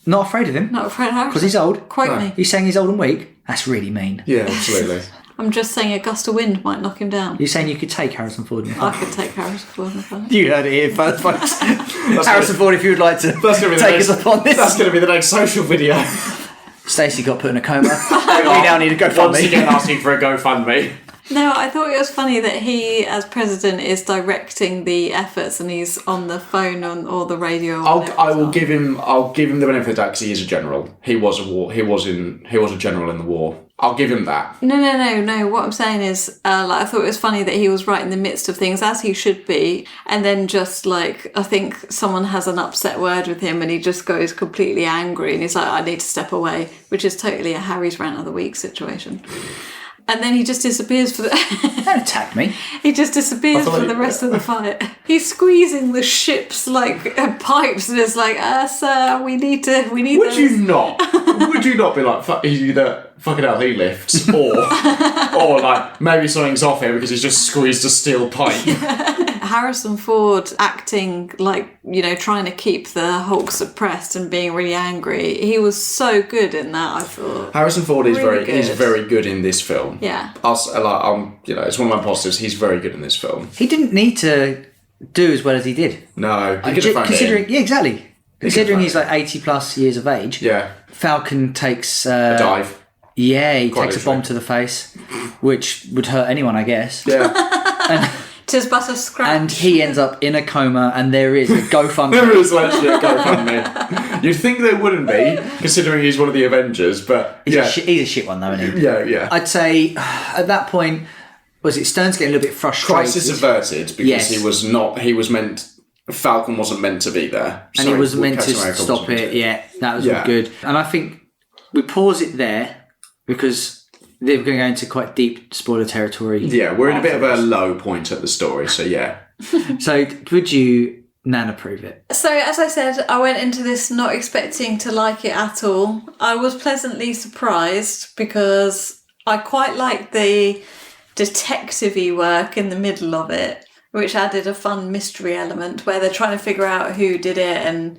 not afraid of him. Not afraid of Harrison. Because he's old. Quote me. He's saying he's old and weak? That's really mean. Yeah, absolutely. I'm just saying a gust of wind might knock him down. You're saying you could take Harrison Ford in the I could take Harrison Ford in the car. You heard it here first, folks. Harrison Ford, if you would like to take us up on this. That's going to be the next social video. Stacey got put in a coma. We now need a GoFundMe. Once again asking for a GoFundMe. No, I thought it was funny that he, as president, is directing the efforts and he's on the phone or the radio. I'll give him the benefit of the doubt because he is a general. He was a general in the war. I'll give him that. No. What I'm saying is, I thought it was funny that he was right in the midst of things, as he should be, and then just I think someone has an upset word with him, and he just goes completely angry, and he's like, "I need to step away," which is totally a Harry's rant of the week situation. And then he just disappears for the... Don't attack me. He just disappears for the rest of the fight. He's squeezing the ship's pipes and it's like, sir, we need Would those. you not? Would you not be like, fucking hell, he lifts? Or maybe something's off here because he's just squeezed a steel pipe. Harrison Ford acting trying to keep the Hulk suppressed and being really angry. He was so good in that, I thought. Harrison Ford is really very good in this film. Yeah. It's one of my positives. He's very good in this film. He didn't need to do as well as he did. No, he could have found it in. Yeah, exactly. Considering he's 80 plus years of age. Yeah. Falcon takes a dive. Yeah, he Quite takes a bomb to the face, which would hurt anyone, I guess. Yeah. Tis but a scratch. And he ends up in a coma, and there is a GoFundMe. There is actually a GoFundMe. You'd think there wouldn't be, considering he's one of the Avengers, but he's a shit one, though, isn't he? Yeah. I'd say at that point, Stern's getting a little bit frustrated. Crisis averted because Falcon wasn't meant to be there. And he was meant to stop it. Yeah, that was all good. And I think we pause it there because they're going to go into quite deep spoiler territory. Yeah, we're in a bit of a low point at the story, so yeah. So would you approve it? So as I said, I went into this not expecting to like it at all. I was pleasantly surprised because I quite like the detective-y work in the middle of it, which added a fun mystery element where they're trying to figure out who did it and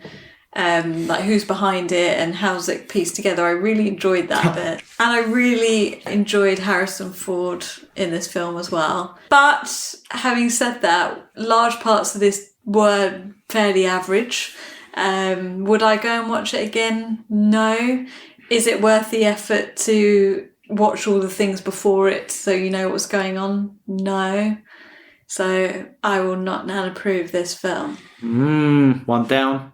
who's behind it and how's it pieced together. I really enjoyed that bit. And I really enjoyed Harrison Ford in this film as well. But having said that, large parts of this were fairly average. Would I go and watch it again? No. Is it worth the effort to watch all the things before it so you know what's going on? No. So I will not now approve this film. One down.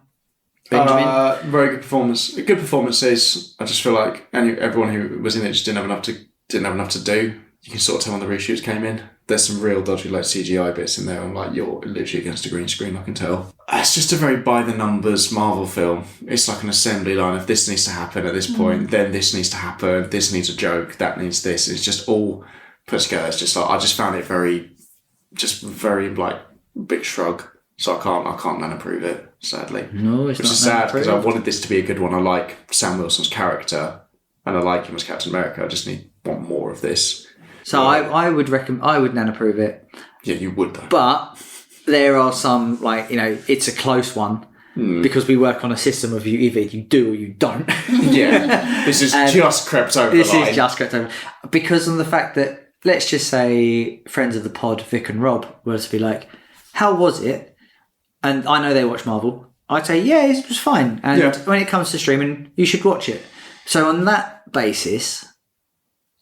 Benjamin? Very good performance. Good performances. I just feel like everyone who was in it just didn't have enough to do. You can sort of tell when the reshoots came in. There's some real dodgy CGI bits in there. I'm like, you're literally against a green screen, I can tell. It's just a very by the numbers Marvel film. It's like an assembly line of this needs to happen at this point, then this needs to happen, this needs a joke, that needs this. It's just all put together. It's just I just found it very big shrug. So I can't then approve it, sadly. No, it's Which not is sad because I wanted this to be a good one. I like Sam Wilson's character and I like him as Captain America. I just want more of this. So I would nan approve it. Yeah, you would though. But there are some it's a close one because we work on a system of either you do or you don't. Yeah, this is just crept over the line. This is just crept over. Because of the fact that, let's just say, friends of the pod, Vic and Rob, were to be like, how was it? And I know they watch Marvel. I'd say, yeah, it was fine. And when it comes to streaming, you should watch it. So on that basis,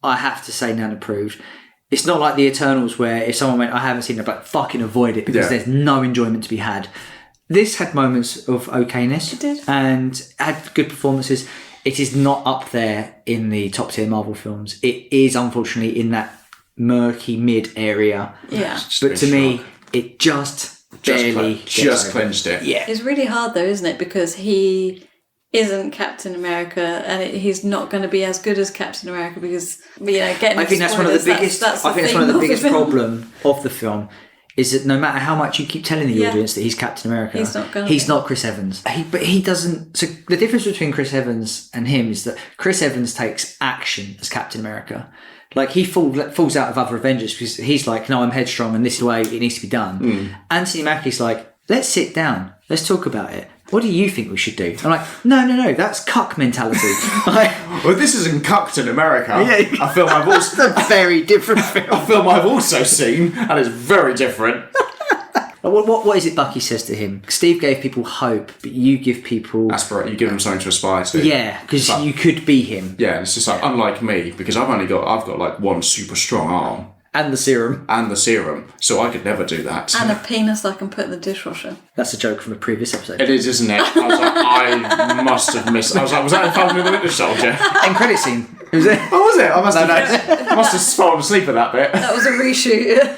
I have to say nan approved. It's not like the Eternals where if someone went, I haven't seen it, but fucking avoid it because there's no enjoyment to be had. This had moments of okayness. It did. And had good performances. It is not up there in the top tier Marvel films. It is unfortunately in that murky mid area. Yeah. But to me, it just barely just clenched it. Yeah. It's really hard though, isn't it? Because he isn't Captain America and he's not going to be as good as Captain America because, getting I think that's one of the biggest problem of the film is that no matter how much you keep telling the audience that he's Captain America, he's not Chris Evans. But he doesn't. So the difference between Chris Evans and him is that Chris Evans takes action as Captain America. Like, he falls out of other Avengers because he's like, no, I'm headstrong and this is the way it needs to be done. Anthony Mackie's like, let's sit down. Let's talk about it. What do you think we should do? I'm like, no, that's cuck mentality. Well, this isn't Captain America. Yeah. A film I've also... a very different film. A film I've also seen, and it's very different. What is it Bucky says to him? Steve gave people hope, but you give people... You give them something to aspire to. Yeah, because you could be him. Yeah, it's just like, unlike me, because I've got like one super strong arm, And the serum. So I could never do that. And a penis I can put in the dishwasher. That's a joke from a previous episode. It is, isn't it? I was like, I must have missed. I was like, was that Falcon and the Winter Soldier? End credit scene. Was it? Oh, was it? I must have fallen asleep at that bit. That was a reshoot.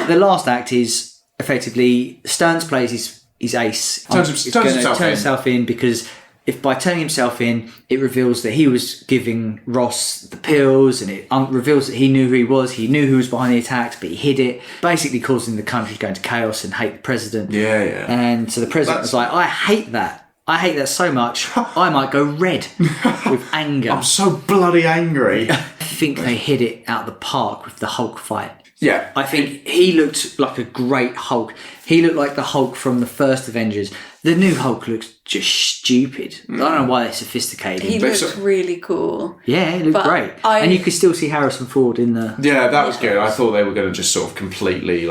The last act is effectively Stearns plays his ace. Turns himself in because if by turning himself in, it reveals that he was giving Ross the pills, and it reveals that he knew who he was. He knew who was behind the attacks, but he hid it, basically causing the country to go into chaos and hate the president. Yeah, yeah. And so the president was like, I hate that. I hate that so much, I might go red with anger. I'm so bloody angry. I think they hit it out of the park with the Hulk fight. Yeah. I think he looked like a great Hulk. He looked like the Hulk from the first Avengers. The new Hulk looks just stupid. I don't know why they're sophisticated. He looked really cool. Yeah, he looked great. And you could still see Harrison Ford in the... Yeah, that was good. I thought they were going to just sort of completely,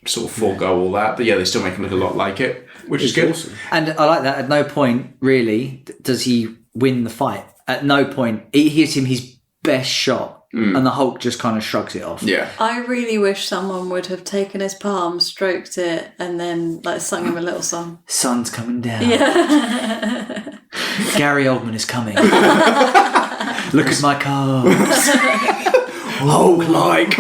forego all that. But yeah, they still make him look a lot like it, which is good. Awesome. And I like that. At no point, really, does he win the fight. At no point. He gives him his best shot. And the Hulk just kind of shrugs it off. Yeah. I really wish someone would have taken his palm, stroked it, and then sung him a little song. Sun's coming down. Yeah. Gary Oldman is coming. Look at my calves. Hulk-like.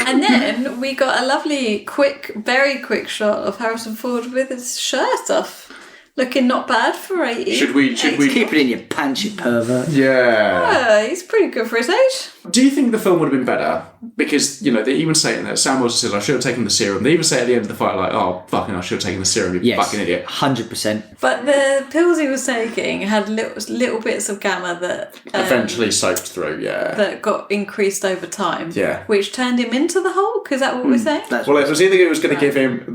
And then we got a lovely, very quick shot of Harrison Ford with his shirt off. Looking not bad for 80. Should we Keep it in your pants, you pervert. Yeah. He's pretty good for his age. Do you think the film would have been better? Because, they even say in there, Sam Wilson says, I should have taken the serum. They even say at the end of the fight, I should have taken the serum, you fucking idiot. 100%. But the pills he was taking had little bits of gamma that... eventually soaked through, yeah. That got increased over time. Yeah. Which turned him into the Hulk? Is that what we're saying? Well, it was either it was going to give him,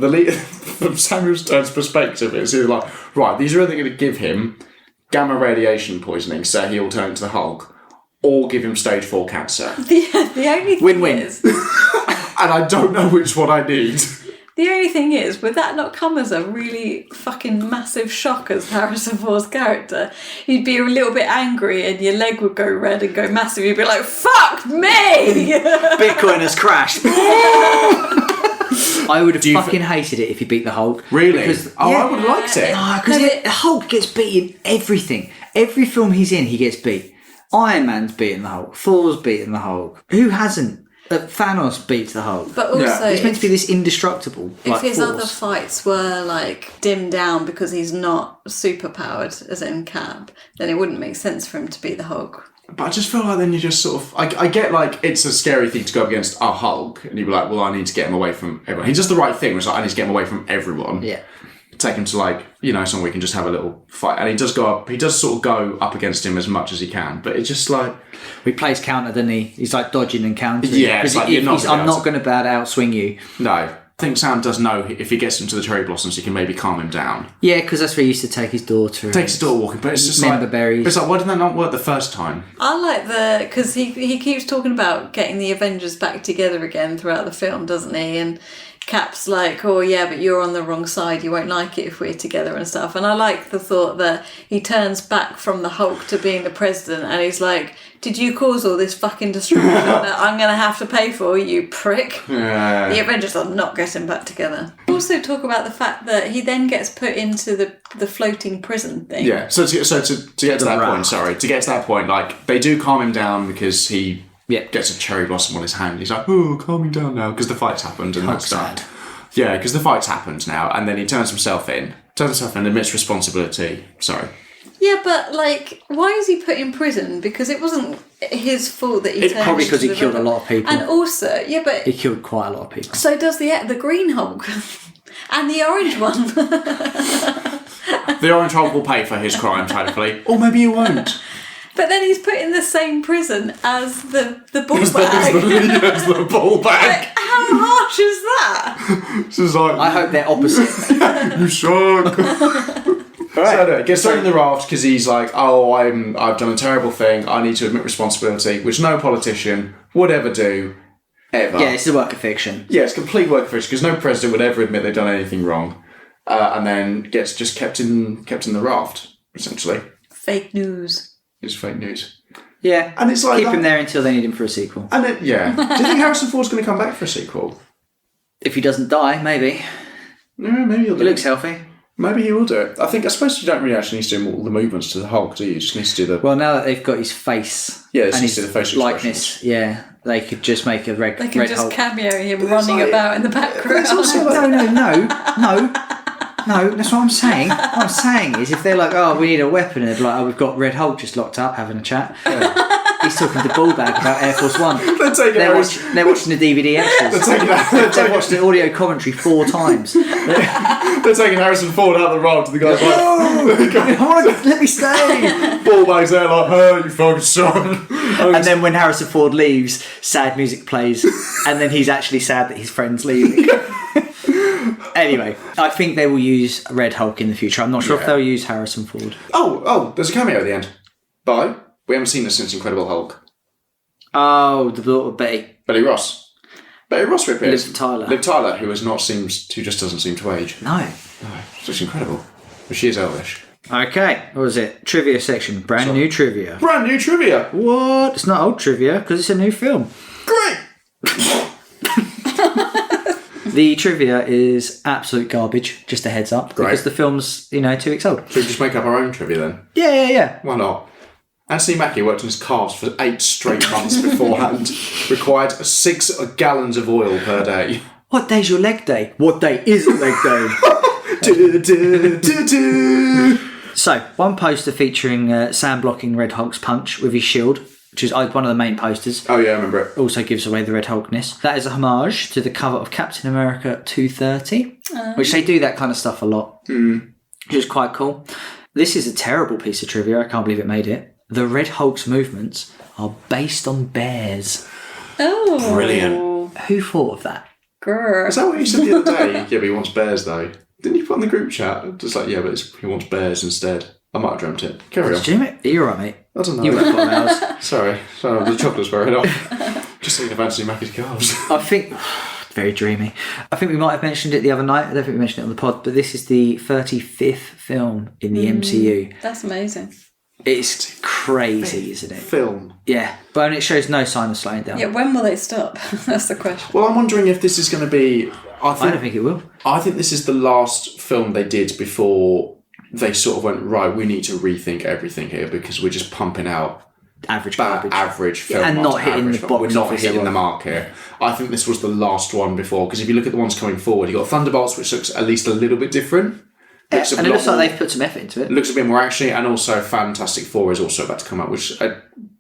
from Samuel Stern's perspective, it's either like, right, these are either going to give him gamma radiation poisoning, so he'll turn into the Hulk, or give him stage 4 cancer. The only thing Win-win. is... And I don't know which one I need. The only thing is, would that not come as a really fucking massive shock as Harrison Ford's character? You'd be a little bit angry and your leg would go red and go massive. You'd be like, fuck me! Bitcoin has crashed. I would have fucking hated it if he beat the Hulk. Really? Because, I would have liked it. No, because the Hulk gets beat in everything. Every film he's in, he gets beat. Iron Man's beating the Hulk. Thor's beating the Hulk. Who hasn't? Thanos beats the Hulk. But also... He's meant to be this indestructible If his force. other fights were, dimmed down because he's not superpowered, as in Cap, then it wouldn't make sense for him to be the Hulk. But I just feel like then you just sort of... I get, it's a scary thing to go up against a Hulk, and you'd be like, well, I need to get him away from everyone. He does the right thing, which is I need to get him away from everyone. Yeah. Take him to, somewhere we can just have a little fight. And he does sort of go up against him as much as he can. But it's just He plays counter, doesn't he? He's dodging and countering. Yeah, it's I'm not going to be able to outswing you. No. I think Sam does know if he gets him to the cherry blossoms, he can maybe calm him down. Yeah, because that's where he used to take his daughter. Takes his daughter walking, but it's just member berries. It's why did that not work the first time? I like because he keeps talking about getting the Avengers back together again throughout the film, doesn't he? And Cap's like, oh yeah, but you're on the wrong side, you won't like it if we're together and stuff. And I like the thought that he turns back from the Hulk to being the president and he's like, did you cause all this fucking destruction that I'm going to have to pay for, you prick? Yeah. The Avengers are not getting back together. Also talk about the fact that he then gets put into the floating prison thing. Yeah, so to get to that point, they do calm him down because he... Yeah, gets a cherry blossom on his hand. He's like, oh, calm me down now, because the fight's happened and that's done. Sad. Yeah, because the fight's happened now, and then he turns himself in, and admits responsibility. Sorry. Yeah, but why is he put in prison? Because it wasn't his fault that he turned probably because he into the killed a river. lot of people. And also, yeah, but he killed quite a lot of people. So does the Green Hulk and the orange one. The orange Hulk will pay for his crimes, hopefully, or maybe he won't. But then he's put in the same prison as the ball bag. As the ball bag. How harsh is that? This is I hope they're opposite. You suck. So anyway, gets thrown in the raft because he's like, oh, I've done a terrible thing. I need to admit responsibility, which no politician would ever do, ever. Yeah, it's a work of fiction. Yeah, it's complete work of fiction because no president would ever admit they've done anything wrong, and then gets just kept in the raft essentially. Fake news. It's fake news. Yeah. And it's like keep him there until they need him for a sequel. And then, yeah. Do you think Harrison Ford's going to come back for a sequel? If he doesn't die, maybe. No, maybe he'll do it. He looks healthy. Maybe he will do it. I suppose you don't really actually need to do all the movements to the Hulk, do you? You just need to do the... Well, now that they've got his face and his the facial likeness, they could just make a red Hulk. They can just cameo him running about in the background. No, that's what I'm saying. What I'm saying is if they're like, oh, we need a weapon, and they're like, oh, we've got Red Hulk just locked up having a chat. Yeah. He's talking to Ballbag about Air Force One. They're watching the DVD extras. They've watched the audio commentary 4 times. They're taking Harrison Ford out of the role to the guy's let me stay. Ballbag's there like, oh, you fucking son. And then when Harrison Ford leaves, sad music plays, and then he's actually sad that his friend's leaving. Anyway, I think they will use Red Hulk in the future. I'm not sure if they'll use Harrison Ford. Oh, there's a cameo at the end. Bye. We haven't seen this since Incredible Hulk. Oh, the daughter Betty. Betty Ross. Betty Ross reappears. Liv Tyler, who just doesn't seem to age. No. It's just incredible. But she is elvish. Okay, what was it? Trivia section. Brand new trivia. Brand new trivia! What? It's not old trivia, because it's a new film. Great! The trivia is absolute garbage, just a heads up. Great. Because the film's, 2 weeks old. Should we just make up our own trivia then? Yeah. Why not? Anthony Mackie worked on his cast for 8 straight months beforehand. Required 6 gallons of oil per day. What day's your leg day? What day isn't leg day? So, one poster featuring Sam blocking Red Hulk's punch with his shield, which is one of the main posters. Oh yeah, I remember it. Also gives away the Red Hulkness. That is a homage to the cover of Captain America 230, which they do that kind of stuff a lot, which is quite cool. This is a terrible piece of trivia. I can't believe it made it. The Red Hulk's movements are based on bears. Oh. Brilliant. Who thought of that? Grr. Is that what you said the other day? Yeah, but he wants bears though. Didn't you put in the group chat? Just like, yeah, but he wants bears instead. I might have dreamt it. Carry on. Did you dream it? You're right, mate. I don't know. You went 5 hours. Sorry, the chocolate's wearing off. Just thinking of Anthony Mackie's calves. I think... Very dreamy. I think we might have mentioned it the other night. I don't think we mentioned it on the pod, but this is the 35th film in the MCU. That's amazing. It's crazy, isn't it? Film. Yeah, but it shows no sign of slowing down. Yeah, when will they stop? That's the question. Well, I'm wondering if this is going to be... I don't think it will. I think this is the last film they did before they sort of went, right, we need to rethink everything here because we're just pumping out average film and not hitting the box office. We're not hitting the mark here. I think this was the last one before, because if you look at the ones coming forward, you've got Thunderbolts, which looks at least a little bit different. Yeah, and it looks like they've put some effort into it. Looks a bit more actiony, and also Fantastic Four is also about to come out, which,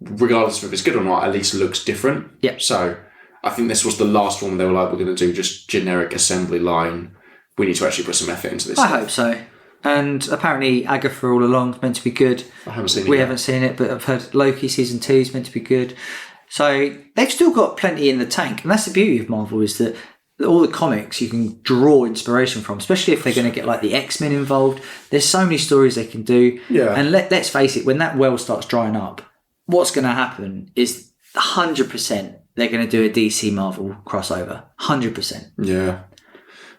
regardless of if it's good or not, at least looks different. Yeah. So I think this was the last one they were like, we're going to do just generic assembly line. We need to actually put some effort into this. I hope so. And apparently Agatha all along is meant to be good. I haven't seen it. We haven't seen it, but I've heard Loki season 2 is meant to be good. So they've still got plenty in the tank. And that's the beauty of Marvel, is that all the comics you can draw inspiration from, especially if they're going to get like the X-Men involved. There's so many stories they can do. Yeah. And let's face it, when that well starts drying up, what's going to happen is 100% they're going to do a DC Marvel crossover. 100%. Yeah.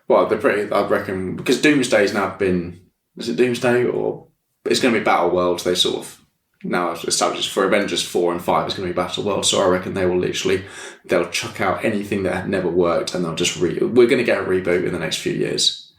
Well, they're pretty, I reckon, because Doomsday's now been, is it Doomsday, or it's going to be Battle World? They sort of now established for Avengers 4 and 5 it's going to be Battle World, so I reckon they'll chuck out anything that had never worked and they'll just we're going to get a reboot in the next few years.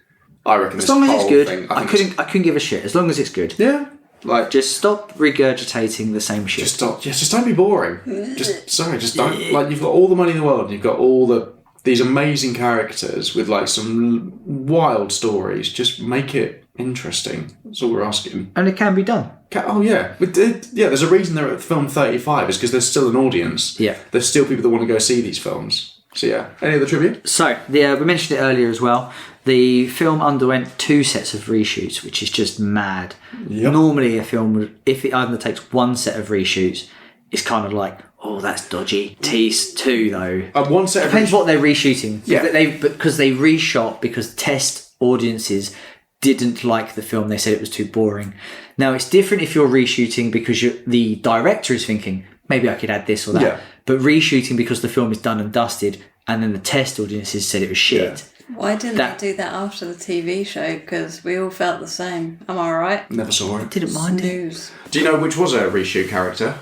I reckon as long as it's good. I couldn't give a shit as long as it's good. Yeah. Like, just stop regurgitating the same shit. Just don't be boring. Just don't. Like, you've got all the money in the world, and you've got all these amazing characters with like some wild stories. Just make it interesting. That's all we're asking. And it can be done. Oh yeah, there's a reason they're at film 35 is because there's still an audience. Yeah, there's still people that want to go see these films. So yeah, any other trivia? So we mentioned it earlier as well. The film underwent 2 sets of reshoots, which is just mad. Yep. Normally a film, if it undertakes 1 set of reshoots, it's kind of like, oh, that's dodgy. Tease 2 though. 1 set depends what they're reshooting. Yeah, because they reshot because test audiences didn't like the film. They said it was too boring. Now it's different if you're reshooting because the director is thinking maybe I could add this or that. Yeah. But reshooting because the film is done and dusted, and then the test audiences said it was shit. Yeah. Why didn't they do that after the TV show? Because we all felt the same. Am I right? Never saw it. Didn't mind Snooze. Do you know which was a reshoot character?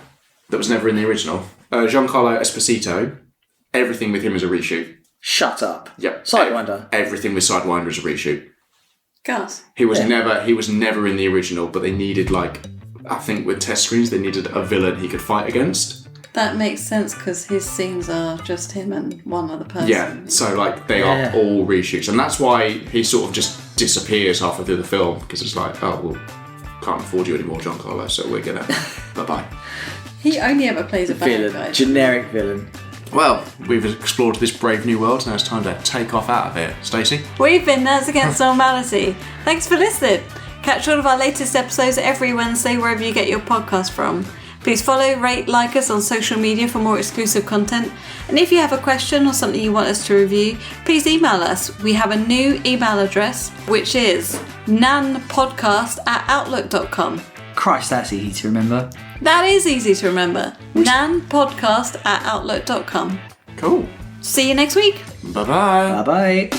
that was never in the original. Giancarlo Esposito, everything with him is a reshoot. Shut up. Yep. Sidewinder. Everything with Sidewinder is a reshoot. Gus. He was never in the original, but they needed I think with test screens they needed a villain he could fight against. That makes sense because his scenes are just him and one other person. Yeah, so they are all reshoots, and that's why he sort of just disappears halfway through the film because it's like, oh well, can't afford you anymore, Giancarlo, so we're gonna bye bye. He only ever plays a bad Villain, guy. generic villain. Well, we've explored this brave new world, now it's time to take off out of here. Stacey? We've been Nerds Against Normality. Thanks for listening. Catch all of our latest episodes every Wednesday wherever you get your podcast from. Please follow, rate, like us on social media for more exclusive content. And if you have a question or something you want us to review, please email us. We have a new email address, which is nanpodcast@outlook.com. Christ, that's easy to remember. That is easy to remember. nanpodcast@outlook.com. Cool. See you next week. Bye-bye. Bye-bye.